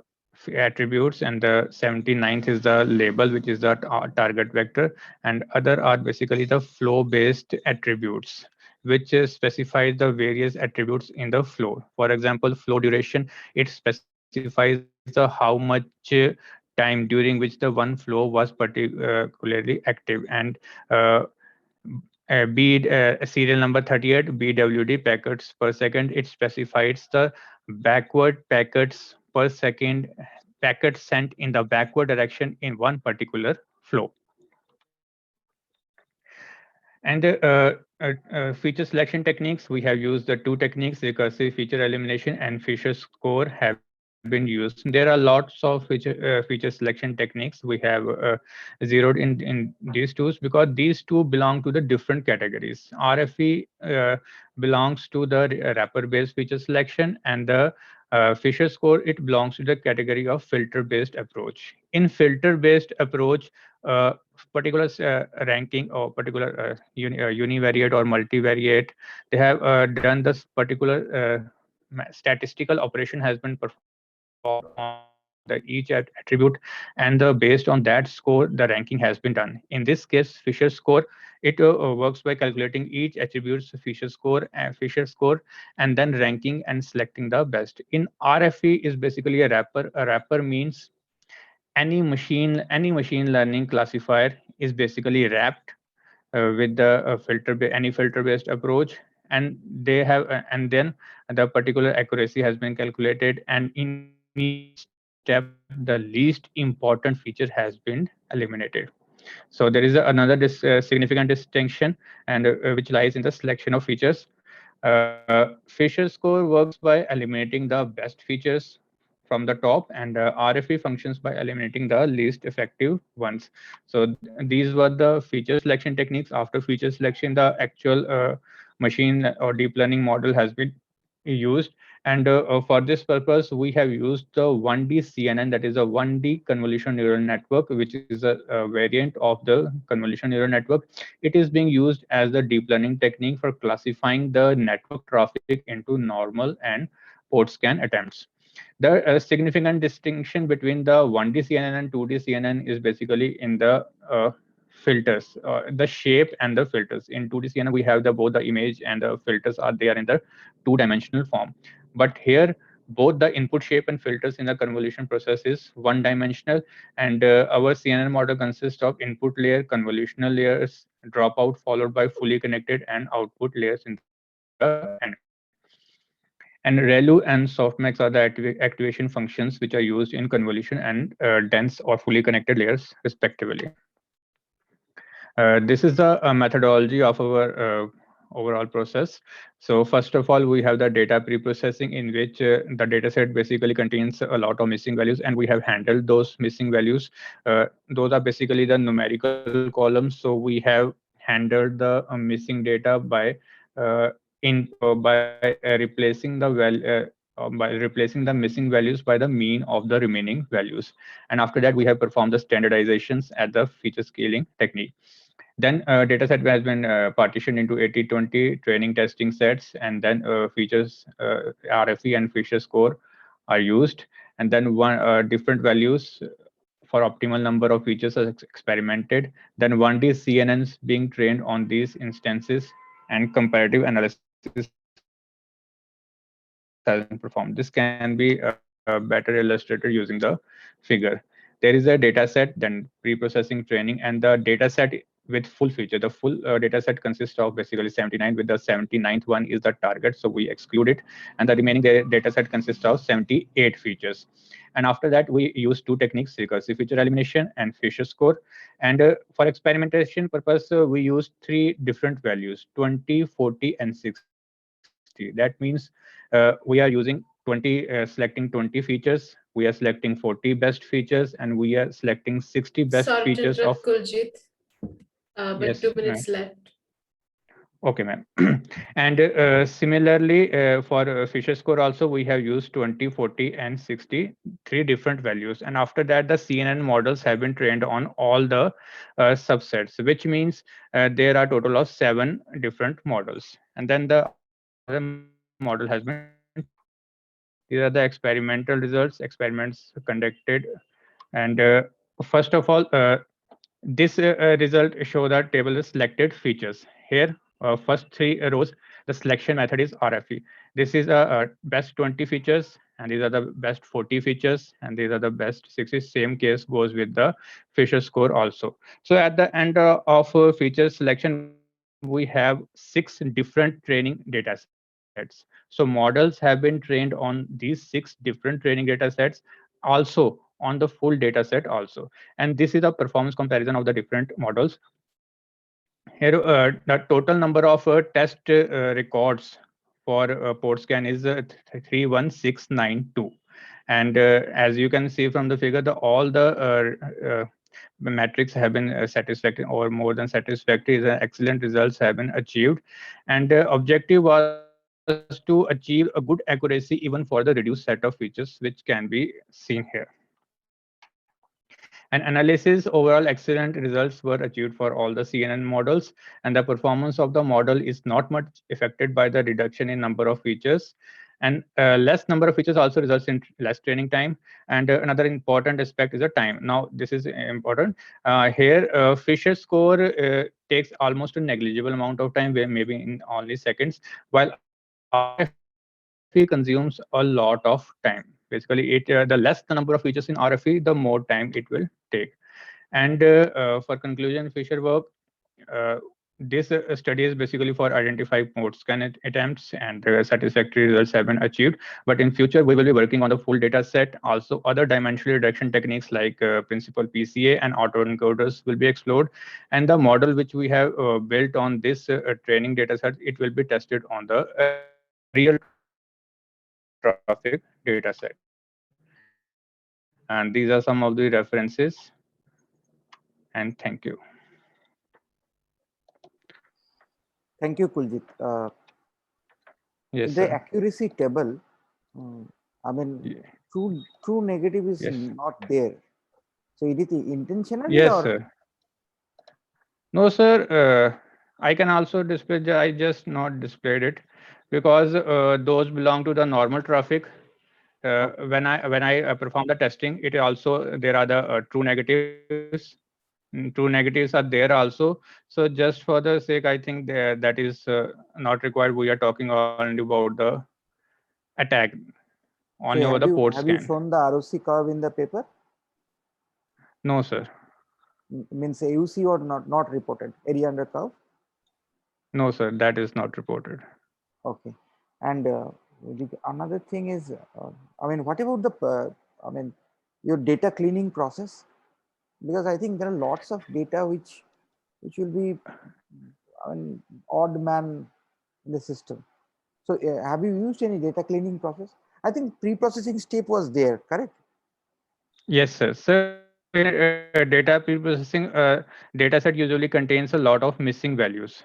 attributes, and the 79th is the label, which is the target vector, and other are basically the flow based attributes, which specify the various attributes in the flow. For example, flow duration, it specifies the how much time during which the one flow was particularly active. And uh, be it serial number 38 BWD packets per second, it specifies the backward packets per second, packets sent in the backward direction in one particular flow. And feature selection techniques, we have used the two techniques, recursive feature elimination and Fisher score have been used. been used. There are lots of feature selection techniques we have zeroed in these tools, because these two belong to the different categories. RFE belongs to the wrapper-based feature selection, and the Fisher score, it belongs to the category of filter-based approach. In filter-based approach, particular ranking or particular univariate or multivariate, they have done this particular statistical operation has been performed on the each attribute, and based on that score the ranking has been done. In this case, Fisher score, it works by calculating each attribute's Fisher score, and then ranking and selecting the best. In RFE is basically a wrapper. A wrapper means any machine learning classifier is basically wrapped with the any filter based approach, and they have and then the particular accuracy has been calculated, and in each step the least important feature has been eliminated. So there is another significant distinction, and which lies in the selection of features. Fisher score works by eliminating the best features from the top, and RFE functions by eliminating the least effective ones. So these were the feature selection techniques. After feature selection, the actual machine or deep learning model has been used. And for this purpose, we have used the 1D CNN, that is a 1D convolution neural network, which is a variant of the convolution neural network. It is being used as the deep learning technique for classifying the network traffic into normal and port scan attempts. The significant distinction between the 1D CNN and 2D CNN is basically in the filters, the shape and the filters. In 2D CNN, we have the both the image and the filters are there in the two-dimensional form. But here, both the input shape and filters in the convolution process is one-dimensional, and our CNN model consists of input layer, convolutional layers, dropout, followed by fully connected and output layers in the endpoint. And ReLU and softmax are the activation functions which are used in convolution and dense or fully connected layers, respectively. This is the methodology of our overall process. So first of all, we have the data pre-processing, in which the data set basically contains a lot of missing values, and we have handled those missing values. Those are basically the numerical columns. So we have handled the missing data by replacing the missing values by the mean of the remaining values. And after that, we have performed the standardizations at the feature scaling technique. Then dataset has been partitioned into 80-20 training testing sets, and then features RFE and Fisher score are used, and then one different values for optimal number of features are experimented. Then 1D CNNs being trained on these instances, and comparative analysis has been performed. This can be better illustrated using the figure. There is a data set, then pre-processing training, and the data set with full feature. The full data set consists of basically 79, with the 79th one is the target, so we exclude it. And the remaining data set consists of 78 features. And after that, we use two techniques: recursive feature elimination and Fisher score. And for experimentation purpose, we use three different values: 20, 40, and 60. That means we are using selecting 20 features, we are selecting 40 best features, and we are selecting 60 best features Sorry of. to interrupt, Kuljit, Yes, but 2 minutes left. okay, ma'am. And similarly, for Fisher score also, we have used 20, 40, and 60, three different values. And after that, the CNN models have been trained on all the subsets, which means there are total of 7 different models. And then the other model has been trained. These are the experimental results, experiments conducted. And first of all, this result show that table is selected features. Here, first 3 rows, the selection method is RFE. This is best 20 features, and these are the best 40 features, and these are the best 60. Same case goes with the Fisher score also. So at the end of feature selection, we have 6 different training data sets. So models have been trained on these 6 different training data sets, also on the full data set also. And this is a performance comparison of the different models. Here, the total number of test records for port scan is 31692, And as you can see from the figure, all the metrics have been satisfactory or more than satisfactory. The excellent results have been achieved, and objective was to achieve a good accuracy even for the reduced set of features, which can be seen here. And analysis, overall excellent results were achieved for all the CNN models, and the performance of the model is not much affected by the reduction in number of features. And less number of features also results in less training time. And another important aspect is the time. Now, this is important. Here, Fisher score takes almost a negligible amount of time, where maybe in only seconds, while RFE consumes a lot of time. Basically, the less the number of features in RFE, the more time it will take. And for conclusion, Fisher work, uh, this study is basically for identifying mode scan attempts, and satisfactory results have been achieved. But in future, we will be working on the full data set. Also, other dimensional reduction techniques like principal PCA and autoencoders will be explored. And the model which we have built on this training data set, it will be tested on the real traffic data set. And these are some of the references. And thank you. Thank you, Kuljit. Yes, In the sir. accuracy table, I mean, true negative is Yes. not there. So it is intentionally Yes, or? sir. No, sir. I can also display. I just not displayed it because those belong to the normal traffic. Okay. When I perform the testing, it also there are the true negatives. True negatives are there also. So just for the sake, I think that is not required. We are talking only about the attack, only over So the port have scan. you shown the ROC curve in the paper? No, sir. Means AUC or not reported area under curve? No, sir. That is not reported. Okay. And another thing is, I mean, what about the, I mean, your data cleaning process? Because I think there are lots of data which will be, I mean, odd man in the system. So have you used any data cleaning process? I think pre-processing step was there, correct? Yes, sir. So in data preprocessing, data set usually contains a lot of missing values.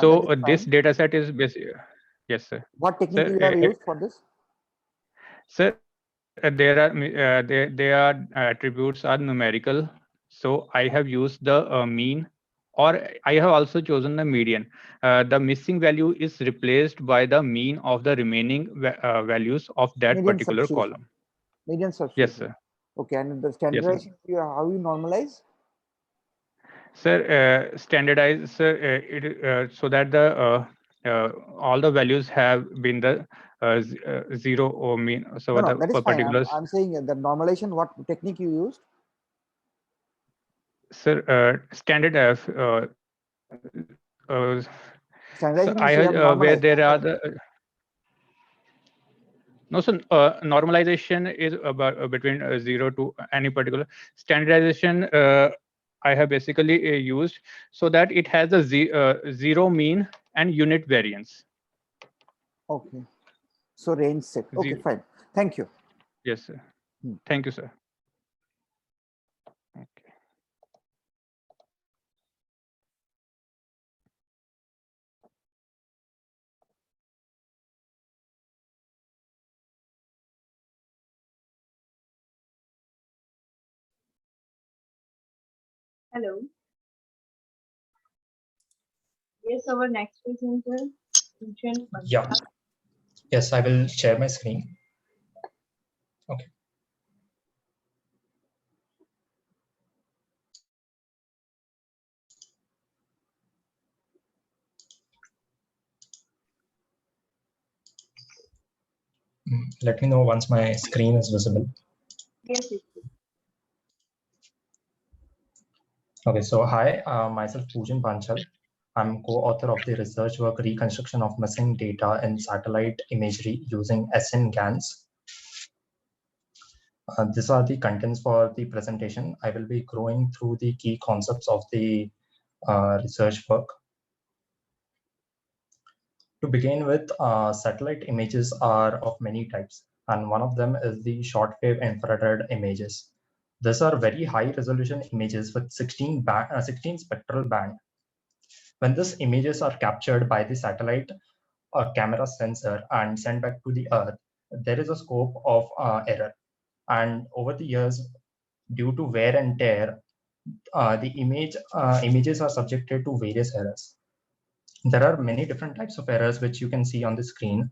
So That is this fine. data set is basic. Yes, sir. What technique Sir, you have used for this? sir, there are attributes are numerical. So I have used the mean, or I have also chosen the median. The missing value is replaced by the mean of the remaining values of that Median particular substitution. column. Median Yes, substitution. sir. Okay, and the Yes, sir. standardization, how you normalize? Sir, standardize, sir, so that the all the values have been the zero or mean. So No, no, the that is fine. particular, I'm saying the normalization, what technique you used? sir, standard so I Standardization means you where have there are normalized. the no, so normalization is about between 0 to any particular standardization. I have basically used so that it has a zero mean and unit variance. Okay. So range set. Okay, Zero. fine. Thank you. Yes, sir. Hmm. Thank you, sir. Okay. Hello. Yes, our next presenter, Yeah. Yes, I will share my screen. Okay. Let me know once my screen is visible. Yes. Okay, so hi, myself Poojan Panchal. I'm co-author of the research work Reconstruction of Missing Data in Satellite Imagery using SN GANs. These are the contents for the presentation. I will be going through the key concepts of the research work. To begin with, satellite images are of many types. and one of them is the short-wave infrared images. These are very high-resolution images with 16 spectral band. When these images are captured by the satellite or camera sensor and sent back to the Earth, there is a scope of error. And over the years, due to wear and tear, the images are subjected to various errors. There are many different types of errors which you can see on the screen.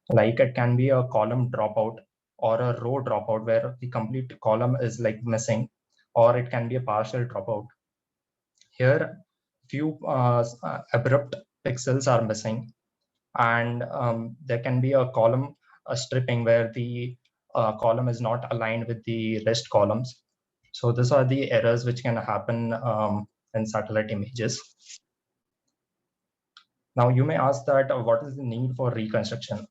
Like it can be a column dropout or a row dropout where the complete column is like missing, or it can be a partial dropout. Here, few abrupt pixels are missing, and there can be a column stripping where the column is not aligned with the rest columns. So these are the errors which can happen in satellite images. Now you may ask that what is the need for reconstruction?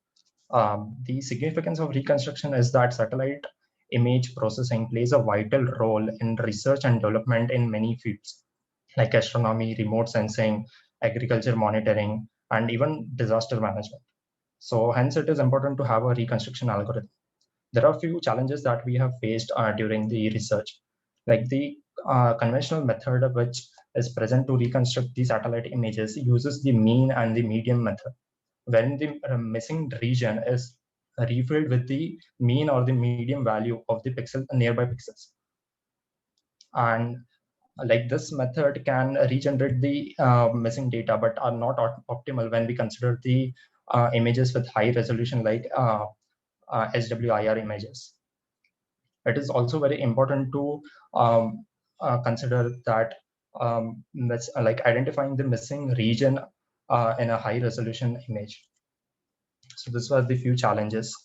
The significance of reconstruction is that satellite image processing plays a vital role in research and development in many fields, like astronomy, remote sensing, agriculture monitoring, and even disaster management. So hence it is important to have a reconstruction algorithm. There are a few challenges that we have faced during the research, like the conventional method which is present to reconstruct the satellite images uses the mean and the median method, wherein the missing region is refilled with the mean or the median value of the nearby pixels. And like this method can regenerate the missing data, but are not optimal when we consider the images with high resolution like SWIR images. It is also very important to consider that like identifying the missing region in a high resolution image. So this was the few challenges.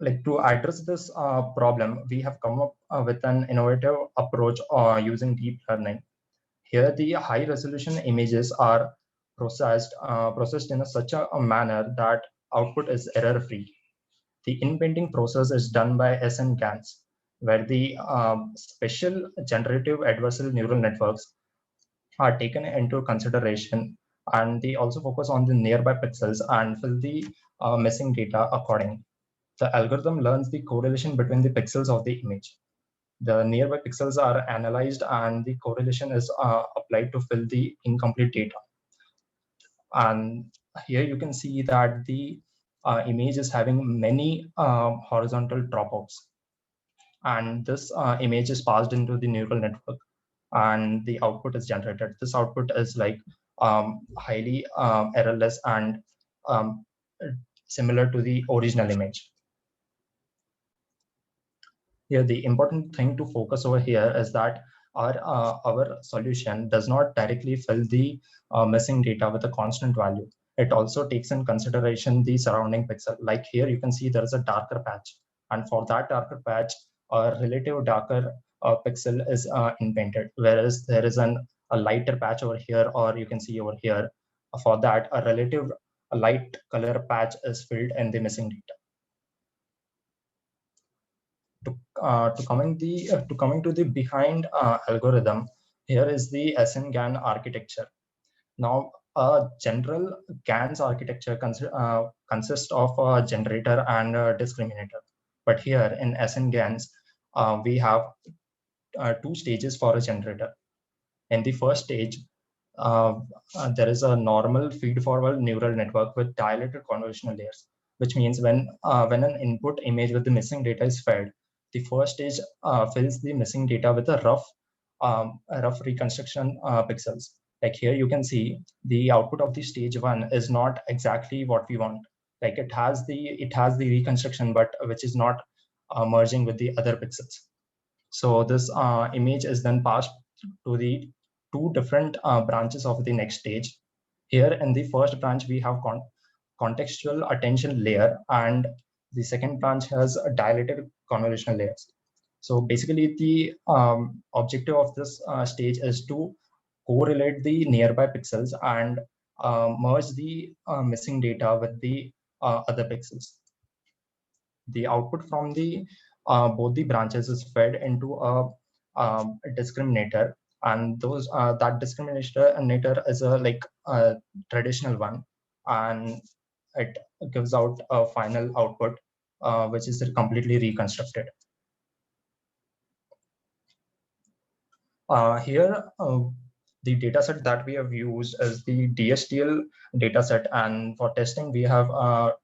Like to address this problem, we have come up with an innovative approach using deep learning. Here, the high resolution images are processed in such a manner that output is error free. The inpainting process is done by SNGANs, where the special generative adversarial neural networks are taken into consideration, and they also focus on the nearby pixels and fill the missing data accordingly. The algorithm learns the correlation between the pixels of the image. The nearby pixels are analyzed and the correlation is applied to fill the incomplete data. And here you can see that the image is having many horizontal dropouts. And this image is passed into the neural network and the output is generated. This output is like highly errorless and similar to the original image. Here, the important thing to focus over here is that our solution does not directly fill the missing data with a constant value. It also takes in consideration the surrounding pixel. Like here, you can see there is a darker patch. And for that darker patch, a relative darker pixel is inpainted, whereas there is a lighter patch over here, or you can see over here. For that, a relative light color patch is filled in the missing data. To coming to the behind algorithm, here is the Gan architecture. Now, a general GAN's architecture consists of a generator and a discriminator. But here in GANs, we have two stages for a generator. In the first stage, there is a normal feed-forward neural network with dilated convolutional layers, which means when an input image with the missing data is fed, the first stage fills the missing data with a rough reconstruction pixels. Like here, you can see the output of the stage one is not exactly what we want. Like it has the reconstruction, but which is not merging with the other pixels. So this image is then passed to the two different branches of the next stage. Here in the first branch, we have contextual attention layer, and the second branch has a dilated convolutional layers. So basically, the objective of this stage is to correlate the nearby pixels and merge the missing data with the other pixels. The output from the both the branches is fed into a discriminator, and that discriminator is a traditional one, and it gives out a final output, which is completely reconstructed. Here, the dataset that we have used is the DSTL dataset, and for testing, we have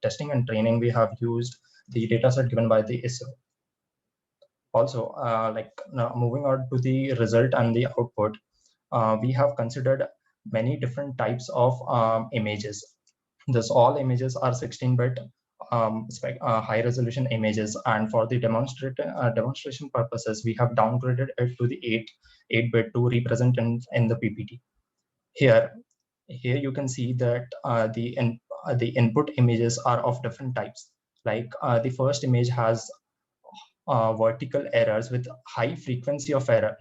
testing and training, we have used the dataset given by the ISRO. Also, now moving on to the result and the output, we have considered many different types of images. This all images are 16-bit high resolution images, and for the demonstration purposes, we have downgraded it to the 8-bit to represent in the PPT. Here you can see that the input images are of different types. Like the first image has vertical errors with high frequency of error,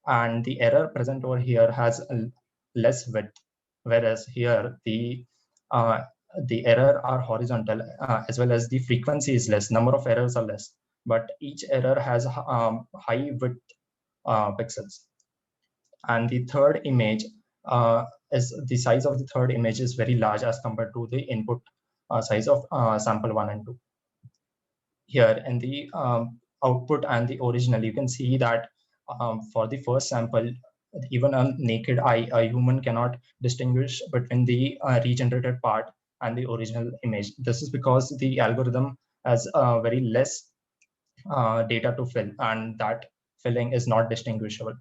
and the error present over here has less width, whereas here the error are horizontal, as well as the frequency is less, number of errors are less, but each error has high width pixels. And the third image is the size of the third image is very large as compared to the input size of sample 1 and 2. Here in the output and the original, you can see that for the first sample, even a naked eye, a human cannot distinguish between the regenerated part and the original image. This is because the algorithm has very less data to fill, and that filling is not distinguishable.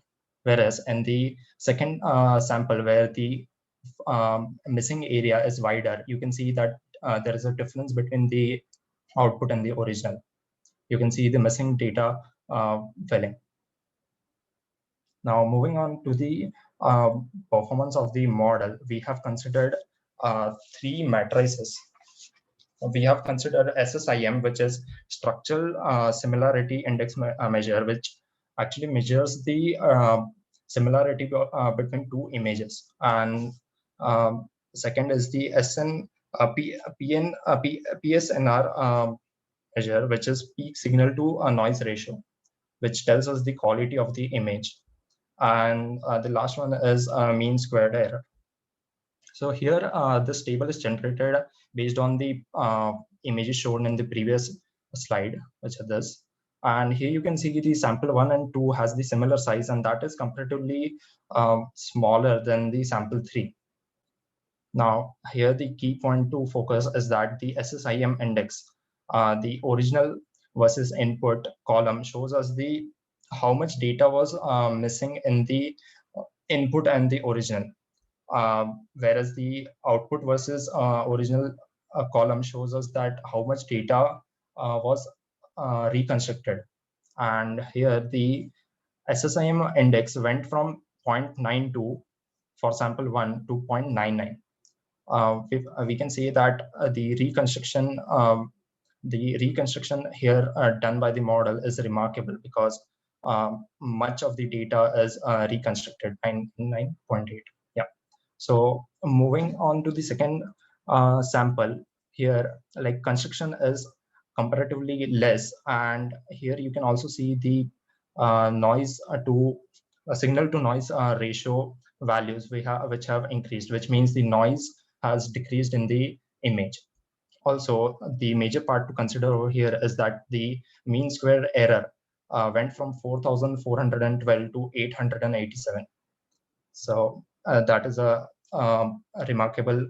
Whereas in the second sample, where the missing area is wider, you can see that there is a difference between the output and the original. You can see the missing data filling. Now, moving on to the performance of the model, we have considered 3 matrices. We have considered SSIM, which is structural similarity index measure, which actually measures the similarity between 2 images. And second is the PSNR measure, which is peak signal to noise ratio, which tells us the quality of the image. And the last one is mean squared error. So here, this table is generated based on the images shown in the previous slide, which is this. And here you can see the sample 1 and 2 has the similar size, and that is comparatively smaller than the sample 3. Now, here the key point to focus is that the SSIM index, the original versus input column, shows us the how much data was missing in the input and the original. Whereas the output versus original column shows us that how much data was reconstructed. And here the SSIM index went from 0.92 for sample 1 to 0.99. We can say that the reconstruction here done by the model is remarkable, because much of the data is reconstructed, 9.8. Yeah. So moving on to the second sample, here like construction is comparatively less, and here you can also see the noise to signal to noise ratio values which have increased, which means the noise has decreased in the image. Also, the major part to consider over here is that the mean square error went from 4,412 to 887. So that is a remarkable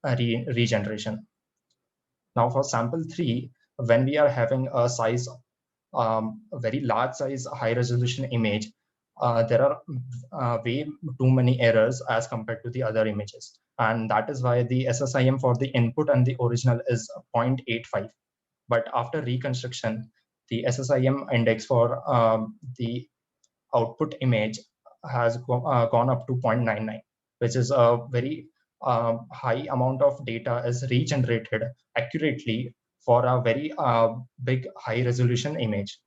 regeneration. Now for sample 3, when we are having a size, a very large size, high resolution image, there are way too many errors as compared to the other images. And that is why the SSIM for the input and the original is 0.85. But after reconstruction, the SSIM index for the output image has gone up to 0.99, which is a very high amount of data is regenerated accurately for a very big high resolution image.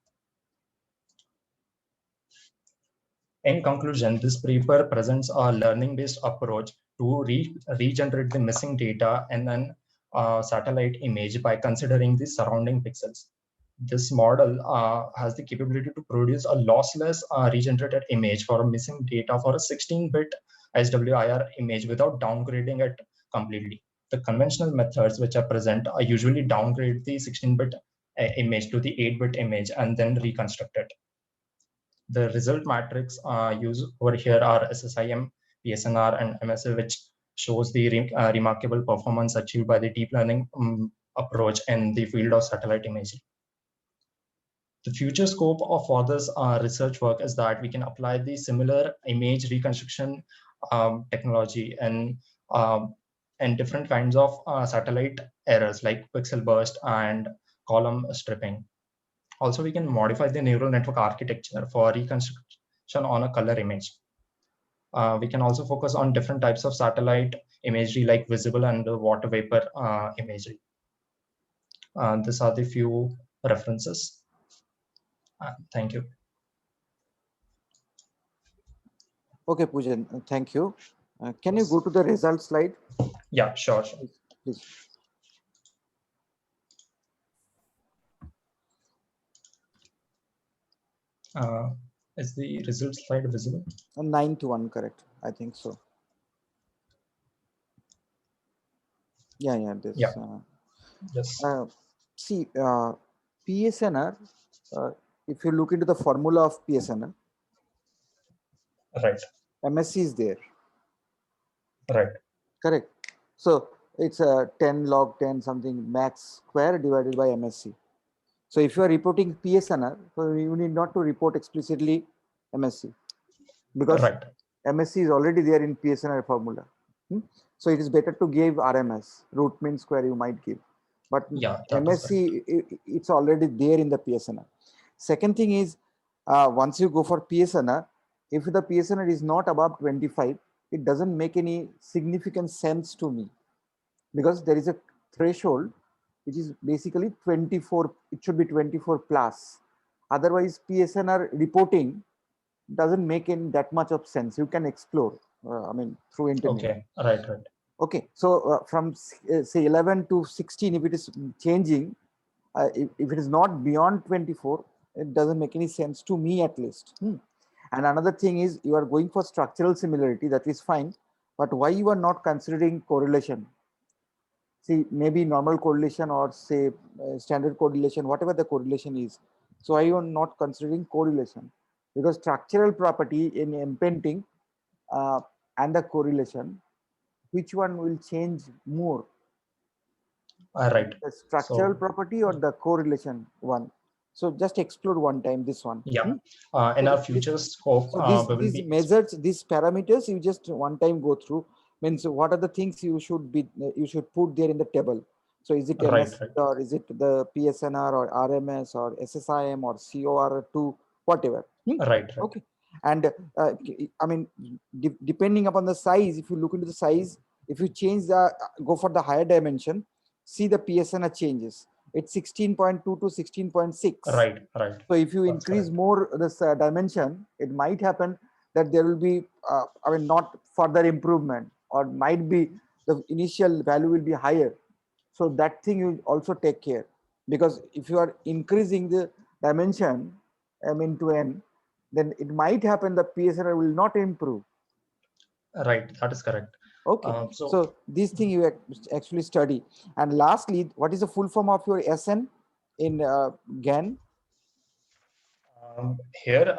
In conclusion, this paper presents a learning-based approach to regenerate the missing data in an satellite image by considering the surrounding pixels. This model has the capability to produce a lossless regenerated image for missing data for a 16-bit SWIR image without downgrading it completely. The conventional methods which are present are usually downgrade the 16-bit image to the 8-bit image and then reconstruct it. The result matrix used over here are SSIM, PSNR, and MSA, which shows the remarkable performance achieved by the deep learning approach in the field of satellite imagery. The future scope for this research work is that we can apply the similar image reconstruction technology and different kinds of satellite errors like pixel burst and column stripping. Also, we can modify the neural network architecture for reconstruction on a color image. We can also focus on different types of satellite imagery like visible and water vapor imagery. These are the few references. Thank you. Okay, Poojan, thank you. Can you go to the result slide? Yeah, sure. Please. Is the result slide visible? 9 to 1, correct? I think so. Yeah, this. Yeah. Yes. See, PSNR, if you look into the formula of PSNR, right. MSC is there. Right. Correct. So it's a 10 log 10 something max square divided by MSC. So if you are reporting PSNR, so you need not to report explicitly MSC because right. MSC is already there in PSNR formula. So it is better to give RMS, root mean square you might give. But yeah, MSC, it's already there in the PSNR. Second thing is, once you go for PSNR, if the PSNR is not above 25, it doesn't make any significant sense to me because there is a threshold which is basically 24, it should be 24 plus. Otherwise, PSNR reporting doesn't make any that much of sense. You can explore, I mean, through internet. Okay, right. Okay, so from say 11 to 16, if it is changing, if it is not beyond 24, it doesn't make any sense to me at least. And another thing is you are going for structural similarity, that is fine, but why you are not considering correlation? See, maybe normal correlation or say standard correlation, whatever the correlation is. So why you are not considering correlation? Because structural property in imprinting and the correlation, which one will change more? Right. The structural property or the correlation one? So just explore one time this one. Yeah. In our future scope, so these measures, these parameters, you just one time go through. Means what are the things you should put there in the table? So is it MS or is it the PSNR or RMS or SSIM or COR2, whatever? Right. Okay. And I mean, depending upon the size, if you look into the size, if you change go for the higher dimension, see the PSNR changes. It's 16.2 to 16.6. Right. So if you increase more this dimension, it might happen that there will be, I mean, not further improvement, or might be the initial value will be higher. So that thing you also take care, because if you are increasing the dimension to n, then it might happen the PSNR will not improve. Right, that is correct. Okay, so this thing you actually study. And lastly, what is the full form of your SN in GAN? Here,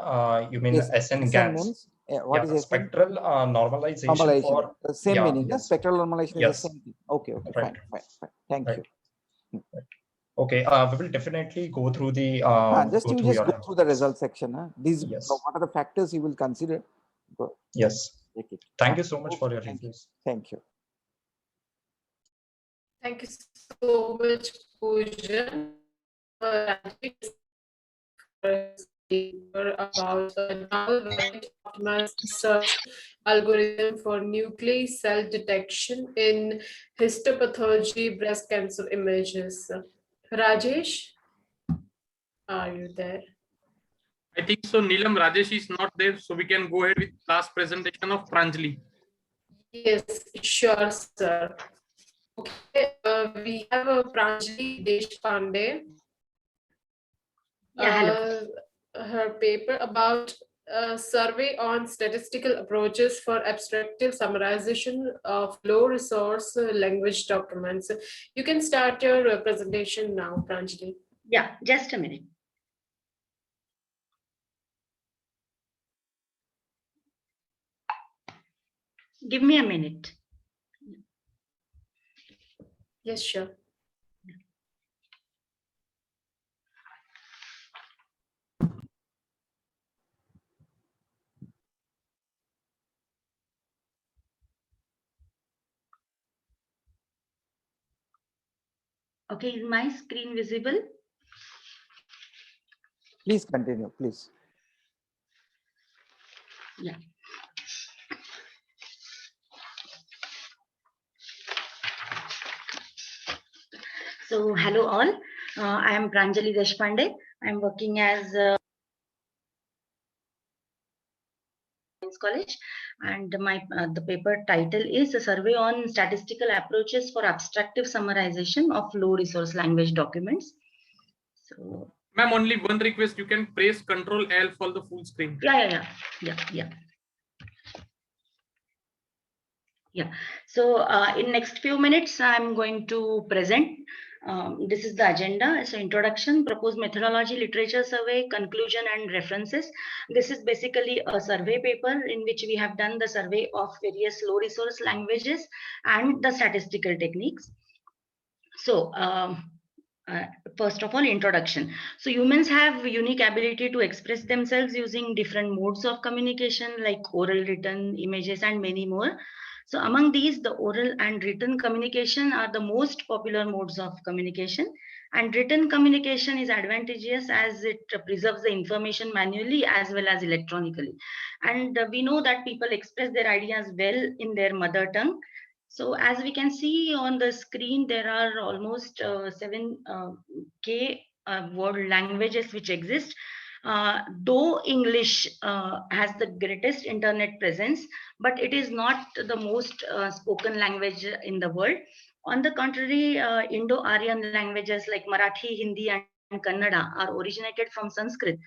you mean SN GANs? Means, what is SN? Spectral normalization for the same meaning. Yes. Spectral normalization is the same thing. Okay, right. fine. Thank you. Okay, we will definitely go through the just go through the result section. These what are the factors you will consider? Yes. Thank you so much for your reviews. Thank you. Thank you so much, Poojan. About a novel optimized search algorithm for nuclear cell detection in histopathology breast cancer images. Rajesh, are you there? I think so. Neelam, Rajesh is not there, so we can go ahead with last presentation of Pranjali. Yes, sure, sir. Okay, we have a Pranjali Deshpande. Yeah, hello. Her paper about survey on statistical approaches for abstractive summarization of low resource language documents. You can start your presentation now, Pranjali. Yeah, just a minute. Give me a minute. Yes, sure. Okay, is my screen visible? Please continue, please. Yeah. So, hello all. I am Pranjali Deshpande. I am working as College, and my the paper title is a survey on statistical approaches for abstractive summarization of low resource language documents. So, ma'am, only one request: you can press Control L for the full screen. Yeah. So in next few minutes, I'm going to present. This is the agenda. So introduction, proposed methodology, literature survey, conclusion and references. This is basically a survey paper in which we have done the survey of various low resource languages and the statistical techniques. So first of all, introduction. So humans have unique ability to express themselves using different modes of communication like oral, written, images and many more. So among these, the oral and written communication are the most popular modes of communication, and written communication is advantageous as it preserves the information manually as well as electronically. And we know that people express their ideas well in their mother tongue. So as we can see on the screen, there are almost 7K world languages which exist. Though English has the greatest internet presence, but it is not the most spoken language in the world. On the contrary, Indo-Aryan languages like Marathi, Hindi and Kannada are originated from Sanskrit.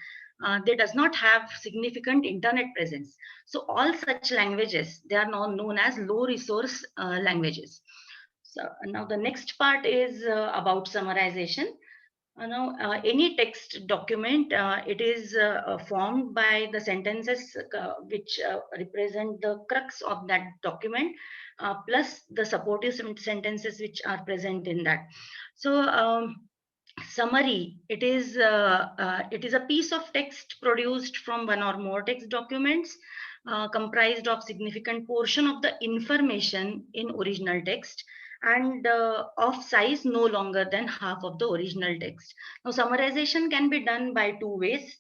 They does not have significant internet presence. So all such languages, they are now known as low resource languages. So now the next part is about summarization. Any text document, it is formed by the sentences which represent the crux of that document, plus the supportive sentences which are present in that. So summary, it is a piece of text produced from one or more text documents, comprised of significant portion of the information in original text and of size no longer than half of the original text. Now summarization can be done by two ways,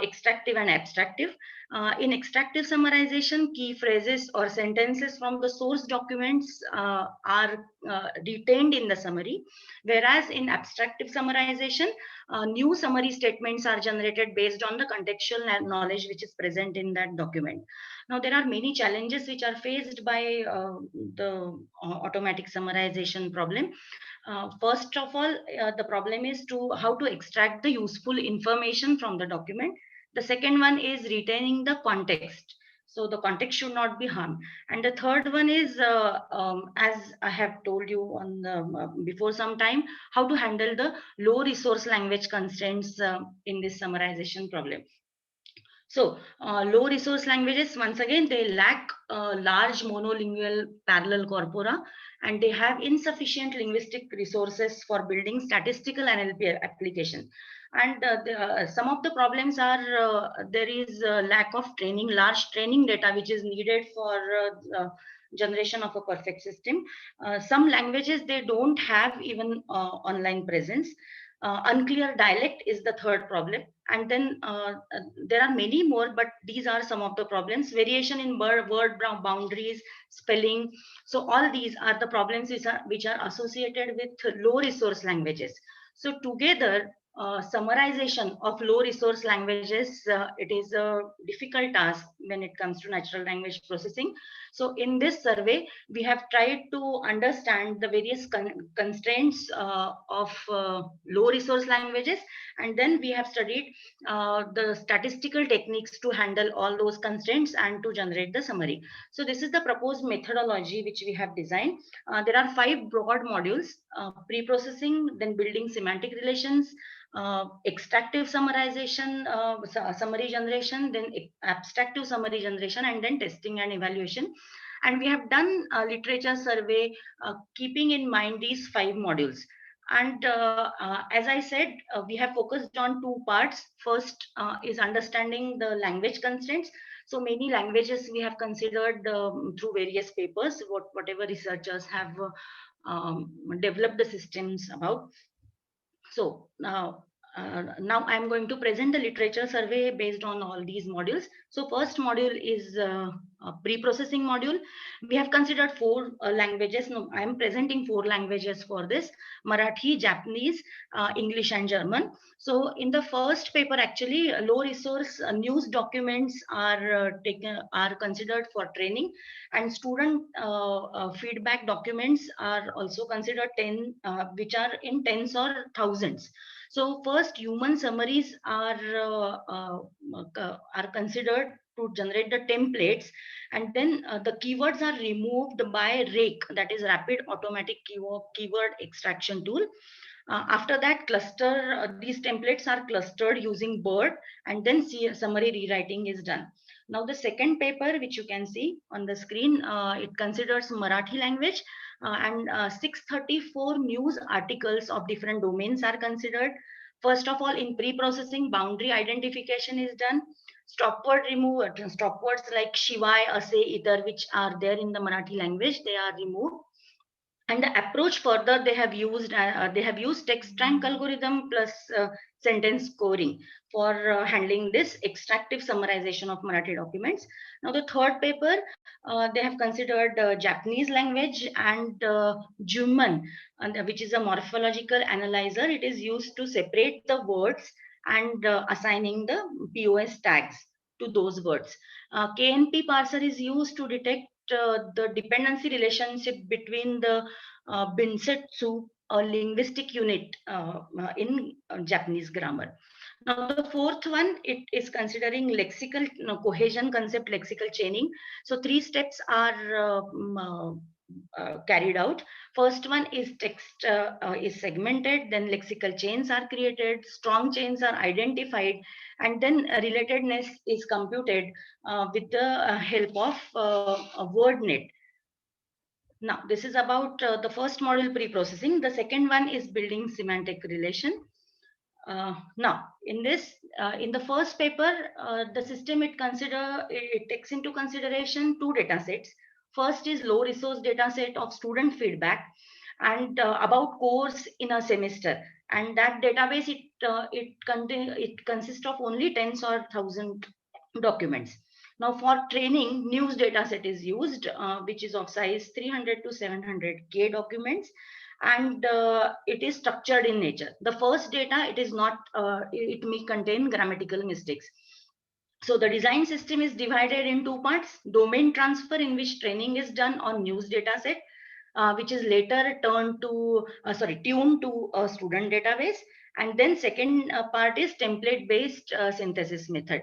extractive and abstractive. In extractive summarization, key phrases or sentences from the source documents are retained in the summary, whereas in abstractive summarization, new summary statements are generated based on the contextual knowledge which is present in that document. Now, there are many challenges which are faced by the automatic summarization problem. First of all, the problem is how to extract the useful information from the document. The second one is retaining the context. So the context should not be harmed. And the third one is, as I have told you on the, before some time, how to handle the low resource language constraints in this summarization problem. So low resource languages, once again, they lack large monolingual parallel corpora, and they have insufficient linguistic resources for building statistical NLP application. And some of the problems are there is lack of training, large training data which is needed for generation of a perfect system. Some languages, they don't have even online presence. Unclear dialect is the third problem. And then there are many more, but these are some of the problems. Variation in word boundaries, spelling. So all these are the problems which are associated with low resource languages. So together, summarization of low resource languages, it is a difficult task when it comes to natural language processing. So in this survey, we have tried to understand the various constraints of low resource languages, and then we have studied the statistical techniques to handle all those constraints and to generate the summary. So this is the proposed methodology which we have designed. There are 5 broad modules: pre-processing, then building semantic relations, extractive summarization, summary generation, then abstractive summary generation, and then testing and evaluation. And we have done a literature survey keeping in mind these 5 modules. And as I said, we have focused on 2 parts. First is understanding the language constraints. So many languages we have considered through various papers, whatever researchers have developed the systems about. So now I'm going to present the literature survey based on all these modules. So first module is a pre-processing module. We have considered 4 languages. No, I am presenting 4 languages for this: Marathi, Japanese, English, and German. So in the first paper, actually, low resource news documents are considered for training, and student feedback documents are also considered 10, which are in tens or thousands. So first, human summaries are considered to generate the templates, and then the keywords are removed by RAKE, that is Rapid Automatic Keyword Extraction tool. After that, these templates are clustered using BERT, and then summary rewriting is done. Now the second paper, which you can see on the screen, it considers Marathi language, and 634 news articles of different domains are considered. First of all, in pre-processing, boundary identification is done. Stopword removal, stopwords like Shivai, Ase, Itar, which are there in the Marathi language, they are removed. And the approach further, they have used text rank algorithm plus sentence scoring for handling this extractive summarization of Marathi documents. Now the third paper, they have considered Japanese language and German, which is a morphological analyzer. It is used to separate the words and assigning the POS tags to those words. KNP parser is used to detect the dependency relationship between the Binsetsu, a linguistic unit in Japanese grammar. Now the fourth one, it is considering lexical cohesion concept, lexical chaining. So 3 steps are carried out. First one is text is segmented, then lexical chains are created, strong chains are identified, and then relatedness is computed with the help of a word net. Now, this is about the first module, pre-processing. The second one is building semantic relation. Now, in the first paper, the system it takes into consideration 2 data sets. First is low resource data set of student feedback and about course in a semester. And that database, it consists of only tens or thousand documents. Now for training, news data set is used, which is of size 300 to 700K documents, and it is structured in nature. The first data, it is not, it may contain grammatical mistakes. So the design system is divided in 2 parts: domain transfer, in which training is done on news data set, which is later tuned to a student database. And then second part is template based synthesis method.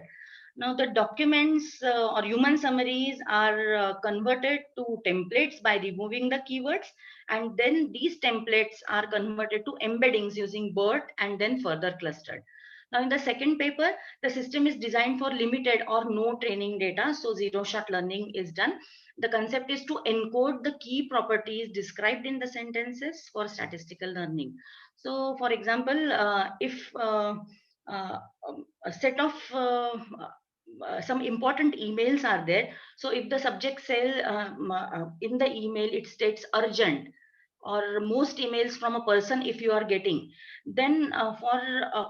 Now the documents or human summaries are converted to templates by removing the keywords, and then these templates are converted to embeddings using BERT and then further clustered. Now in the second paper, the system is designed for limited or no training data, so zero-shot learning is done. The concept is to encode the key properties described in the sentences for statistical learning. So for example, if a set of some important emails are there. So if the subject cell in the email, it states urgent or most emails from a person if you are getting, then for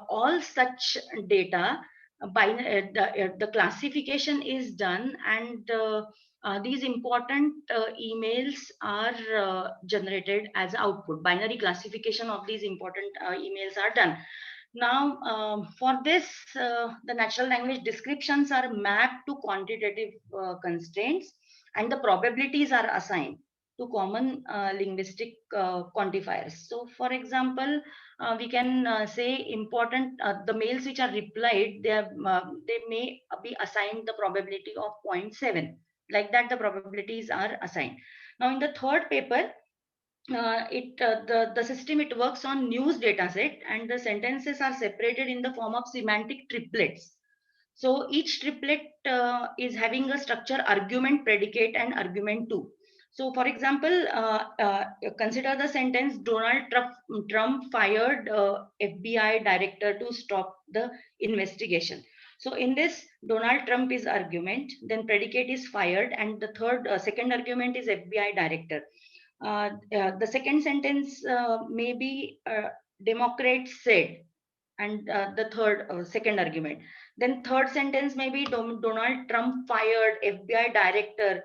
all such data, the classification is done, and these important emails are generated as output. Binary classification of these important emails are done. Now, for this, the natural language descriptions are mapped to quantitative constraints, and the probabilities are assigned to common linguistic quantifiers. So, for example, we can say important the mails which are replied, they may be assigned the probability of 0.7. Like that, the probabilities are assigned. Now, in the third paper, the system, it works on news data set, and the sentences are separated in the form of semantic triplets. So each triplet is having a structure argument, predicate, and argument 2. So for example, consider the sentence: Donald Trump fired FBI director to stop the investigation. So in this, Donald Trump is argument, then predicate is fired, and the second argument is FBI director. The second sentence may be Democrats said, and the second argument. Then third sentence may be Donald Trump fired FBI director,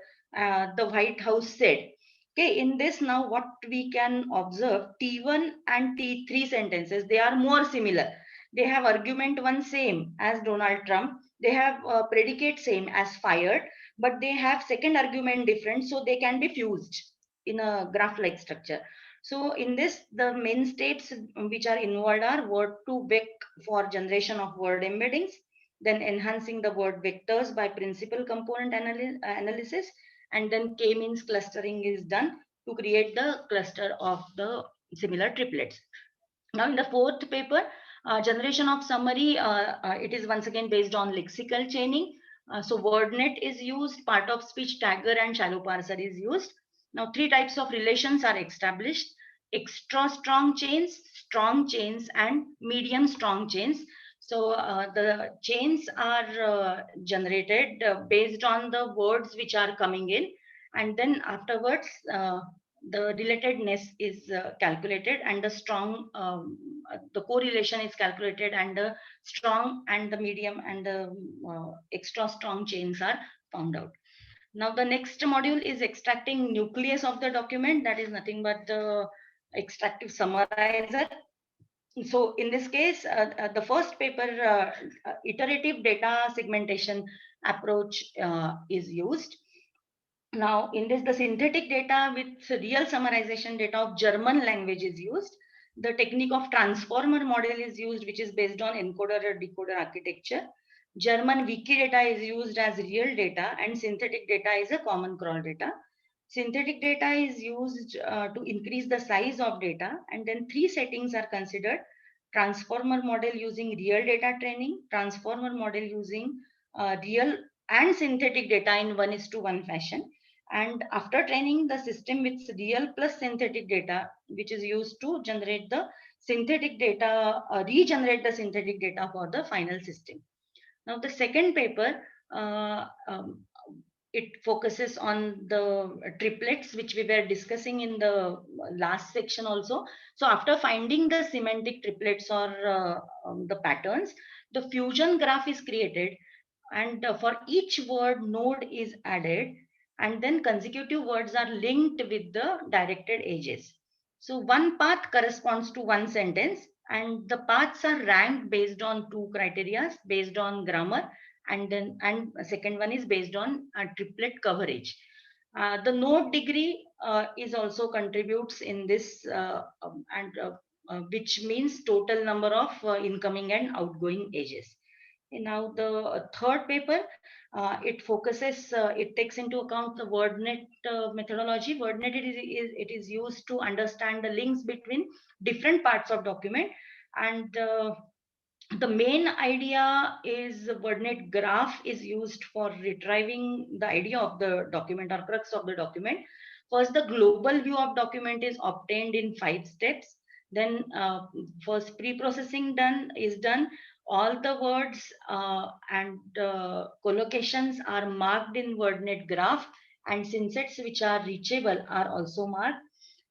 the White House said. Okay, in this now what we can observe, T1 and T3 sentences, they are more similar. They have argument 1 same as Donald Trump. They have predicate same as fired, but they have second argument different, so they can be fused in a graph-like structure. So in this, the main steps which are involved are word to vec for generation of word embeddings, then enhancing the word vectors by principal component analysis, and then k-means clustering is done to create the cluster of the similar triplets. Now in the fourth paper, generation of summary, it is once again based on lexical chaining. So WordNet is used, part of speech tagger and shallow parser is used. Now 3 types of relations are established: extra strong chains, and medium strong chains. So the chains are generated based on the words which are coming in, and then afterwards the relatedness is calculated, and the correlation is calculated, and the strong and the medium and the extra strong chains are found out. Now the next module is extracting nucleus of the document, that is nothing but the extractive summarizer. So in this case, the first paper, iterative data segmentation approach is used. Now in this, the synthetic data with real summarization data of German language is used. The technique of transformer model is used, which is based on encoder or decoder architecture. German Wikidata is used as real data, and synthetic data is a common crawl data. Synthetic data is used to increase the size of data, and then 3 settings are considered: transformer model using real data training, transformer model using real and synthetic data in 1:1 fashion, and after training the system with real plus synthetic data, which is used to generate the synthetic data, regenerate the synthetic data for the final system. Now the second paper, it focuses on the triplets, which we were discussing in the last section also. So after finding the semantic triplets or the patterns, the fusion graph is created, and for each word node is added, and then consecutive words are linked with the directed edges. So one path corresponds to one sentence, and the paths are ranked based on 2 criteria, based on grammar, and second one is based on triplet coverage. The node degree is also contributes in this, which means total number of incoming and outgoing edges. And now the third paper, it focuses, it takes into account the WordNet methodology. WordNet it is used to understand the links between different parts of document, and the main idea is WordNet graph is used for retrieving the idea of the document or crux of the document. First, the global view of document is obtained in 5 steps. Then first pre-processing is done. All the words and collocations are marked in WordNet graph, and synsets which are reachable are also marked.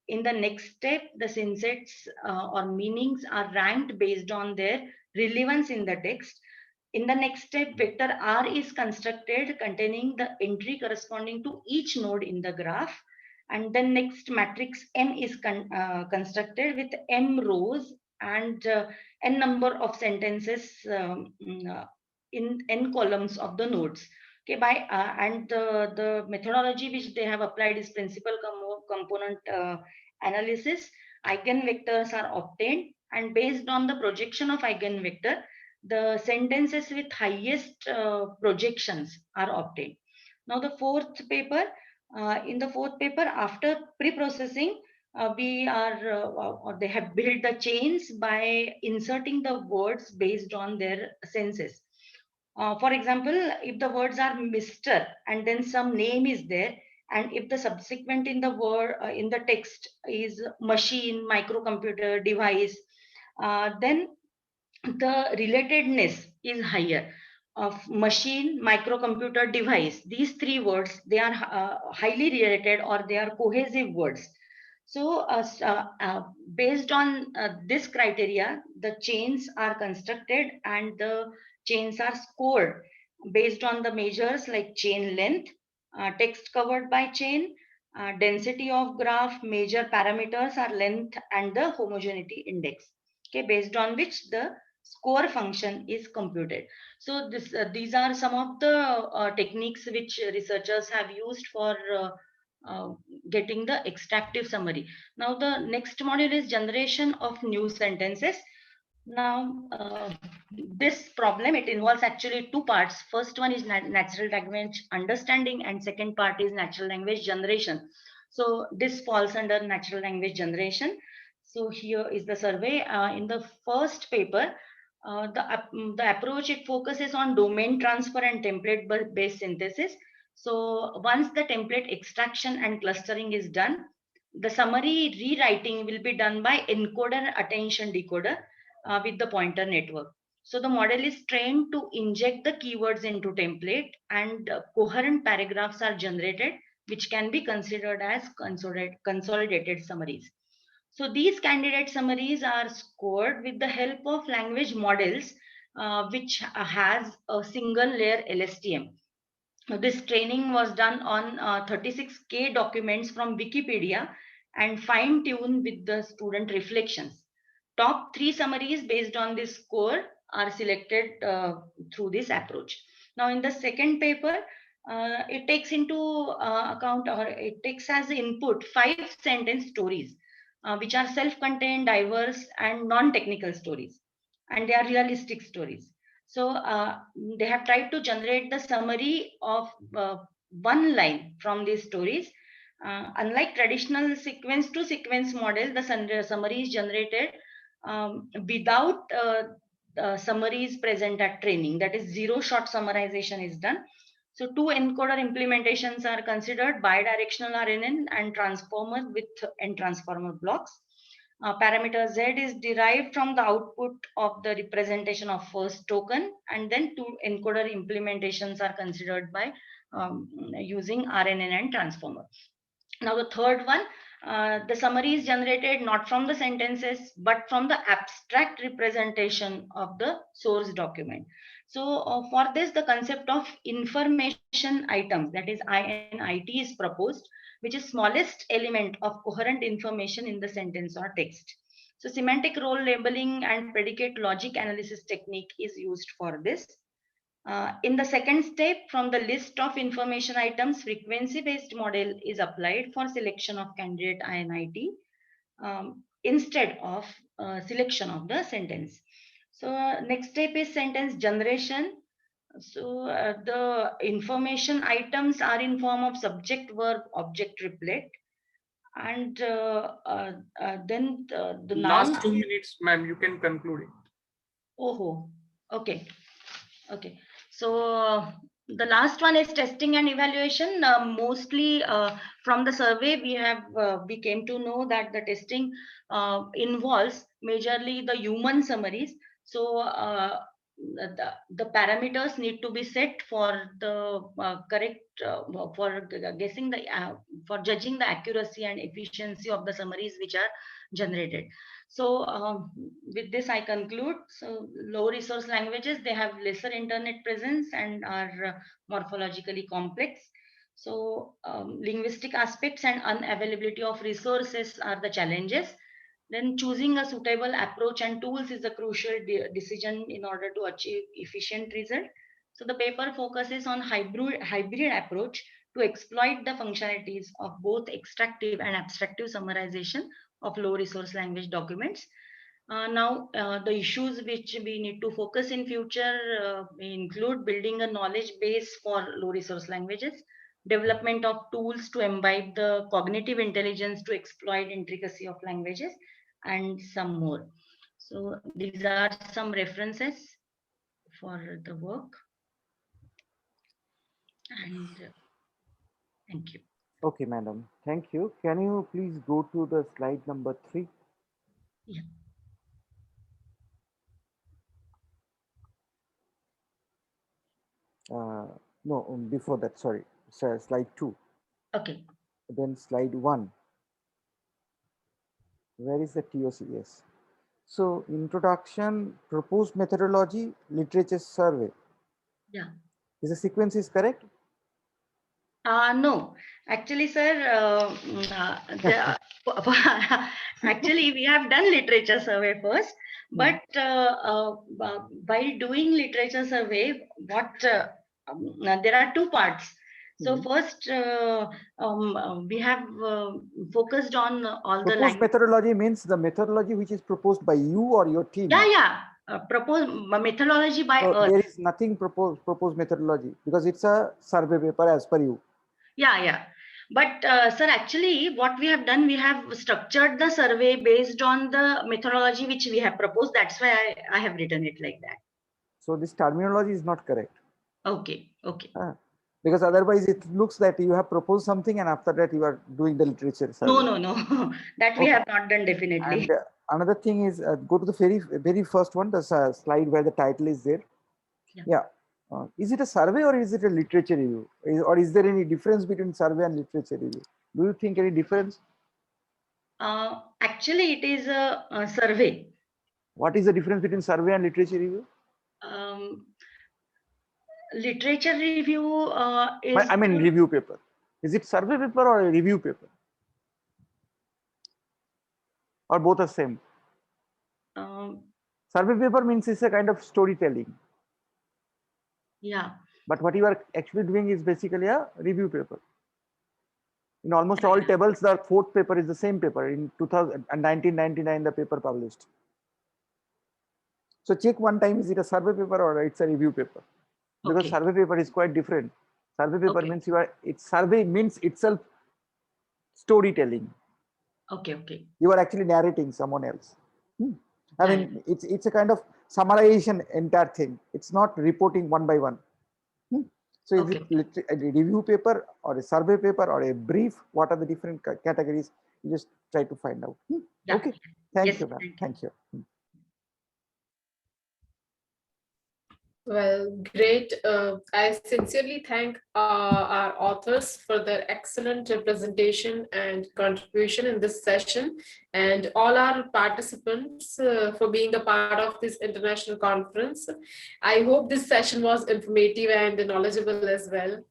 In the next step, the synsets or meanings are ranked based on their relevance in the text. In the next step, vector R is constructed containing the entry corresponding to each node in the graph. And then next, matrix M is constructed with M rows and n number of sentences in n columns of the nodes. Okay, and the methodology which they have applied is principal component analysis. Eigenvectors are obtained, and based on the projection of eigenvector, the sentences with highest projections are obtained. Now the fourth paper, in the fourth paper, after pre-processing, we are or they have built the chains by inserting the words based on their senses. For example, if the words are Mr. and then some name is there, and if the subsequent in the word in the text is machine, microcomputer, device, then the relatedness is higher of machine, microcomputer, device. These three words, they are highly related, or they are cohesive words. So based on this criteria, the chains are constructed and the chains are scored based on the measures like chain length, text covered by chain, density of graph, major parameters are length and the homogeneity index. Okay, based on which the score function is computed. So these are some of the techniques which researchers have used for getting the extractive summary. Now the next module is generation of new sentences. Now this problem, it involves actually two parts. First one is natural language understanding, and second part is natural language generation. So this falls under natural language generation. So here is the survey. In the first paper, the approach, it focuses on domain transfer and template based synthesis. So once the template extraction and clustering is done, the summary rewriting will be done by encoder attention decoder with the pointer network. So the model is trained to inject the keywords into template, and coherent paragraphs are generated, which can be considered as consolidated summaries. So these candidate summaries are scored with the help of language models, which has a single layer LSTM. This training was done on 36K documents from Wikipedia and fine-tuned with the student reflections. Top 3 summaries based on this score are selected through this approach. Now in the second paper, it takes into account, or it takes as input 5 sentence stories, which are self-contained, diverse and non-technical stories, and they are realistic stories. So they have tried to generate the summary of one line from these stories. Unlike traditional sequence to sequence model, the summary is generated without summaries present at training. That is, zero shot summarization is done. So 2 encoder implementations are considered: bidirectional RNN and transformer with N transformer blocks. Parameter Z is derived from the output of the representation of first token, and then 2 encoder implementations are considered by using RNN and transformer. Now the third one, the summary is generated not from the sentences, but from the abstract representation of the source document. So for this, the concept of information items, that is INIT, is proposed, which is smallest element of coherent information in the sentence or text. So semantic role labeling and predicate logic analysis technique is used for this. In the second step, from the list of information items, frequency-based model is applied for selection of candidate INIT instead of selection of the sentence. So next step is sentence generation. So the information items are in form of subject, verb, object, triplet, and then the Last noun. 2 minutes, ma'am, you can conclude it. Oh, okay. Okay, so the last one is testing and evaluation. Mostly from the survey, we came to know that the testing involves majorly the human summaries. So the parameters need to be set for the correct for guessing the for judging the accuracy and efficiency of the summaries which are generated. So with this I conclude. So low resource languages, they have lesser internet presence and are morphologically complex. So linguistic aspects and unavailability of resources are the challenges. Then choosing a suitable approach and tools is a crucial decision in order to achieve efficient result. So the paper focuses on hybrid approach to exploit the functionalities of both extractive and abstractive summarization of low resource language documents. Now, the issues which we need to focus in future include building a knowledge base for low resource languages, development of tools to imbibe the cognitive intelligence to exploit intricacy of languages, and some more. So these are some references for the work. And thank you. Okay, madam. Thank you. Can you please go to the slide number 3? Yeah. No, before that, sorry. Slide 2. Okay. Then slide 1. Where is the TOC? Yes. So, introduction, proposed methodology, literature survey. Yeah. Is the sequence is correct? No, actually, sir, actually, we have done literature survey first, but while doing literature survey, what there are two parts. So first, we have focused on all the proposed methodology means the methodology which is proposed by you or your team. Yeah. Proposed methodology by us. There is nothing proposed methodology because it's a survey paper as per you. Yeah. But sir, actually what we have done, we have structured the survey based on the methodology which we have proposed. That's why I have written it like that. So this terminology is not correct. Okay. Because otherwise it looks that you have proposed something and after that you are doing the literature survey. No. That we have not done, definitely. And another thing is go to the very first one, the slide where the title is there. Yeah. Is it a survey or is it a literature review? Or is there any difference between survey and literature review? Do you think any difference? Actually, it is a survey. What is the difference between survey and literature review? Literature review is... I mean review paper. Is it survey paper or a review paper? Or both are same? Survey paper means it's a kind of storytelling. Yeah. But what you are actually doing is basically a review paper. In almost all tables, the fourth paper is the same paper. In 1999, the paper published. So check one time, is it a survey paper or it's a review paper? Because survey paper is quite different. Survey paper means survey means itself storytelling. Okay. You are actually narrating someone else. I mean, it's a kind of summarization entire thing. It's not reporting one by one. So is it a review paper or a survey paper or a brief? What are the different categories? You just try to find out. Okay. Thank you, ma'am. Thank you. Well, great. I sincerely thank our authors for their excellent presentation and contribution in this session, and all our participants for being a part of this international conference. I hope this session was informative and knowledgeable as well.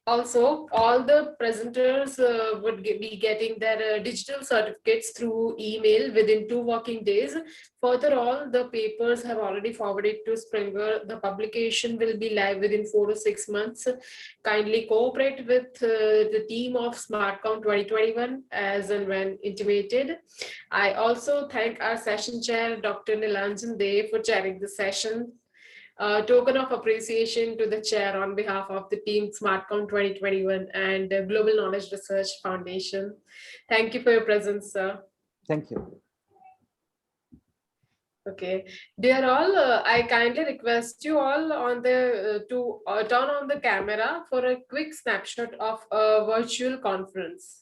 Also, all the presenters would be getting their digital certificates through email within 2 working days. Further, all the papers have already forwarded to Springer. The publication will be live within 4 to 6 months. Kindly cooperate with the team of SMARTCOM 2021 as and when intimated. I also thank our session chair, Dr. Nilanjan De, for chairing the session. Token of appreciation to the chair on behalf of the team SMARTCOM 2021 and Global Knowledge Research Foundation. Thank you for your presence, sir. Thank you. Okay, dear all, I kindly request you all on the to turn on the camera for a quick snapshot of a virtual conference.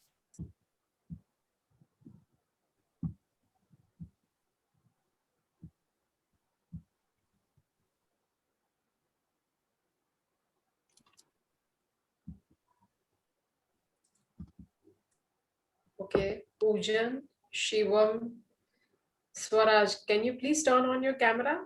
Okay, Poojan, Shivam, Swaraj, can you please turn on your camera?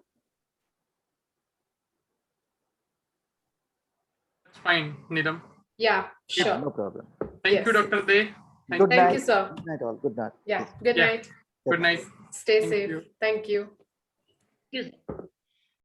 That's fine, Neelam. Yeah, sure. No problem. Thank you, Dr. De. Good Thank night. you, sir. Good night all. Good night. Yeah, good Yeah. night. Good night. Stay Thank safe. you. Thank you. Excuse me.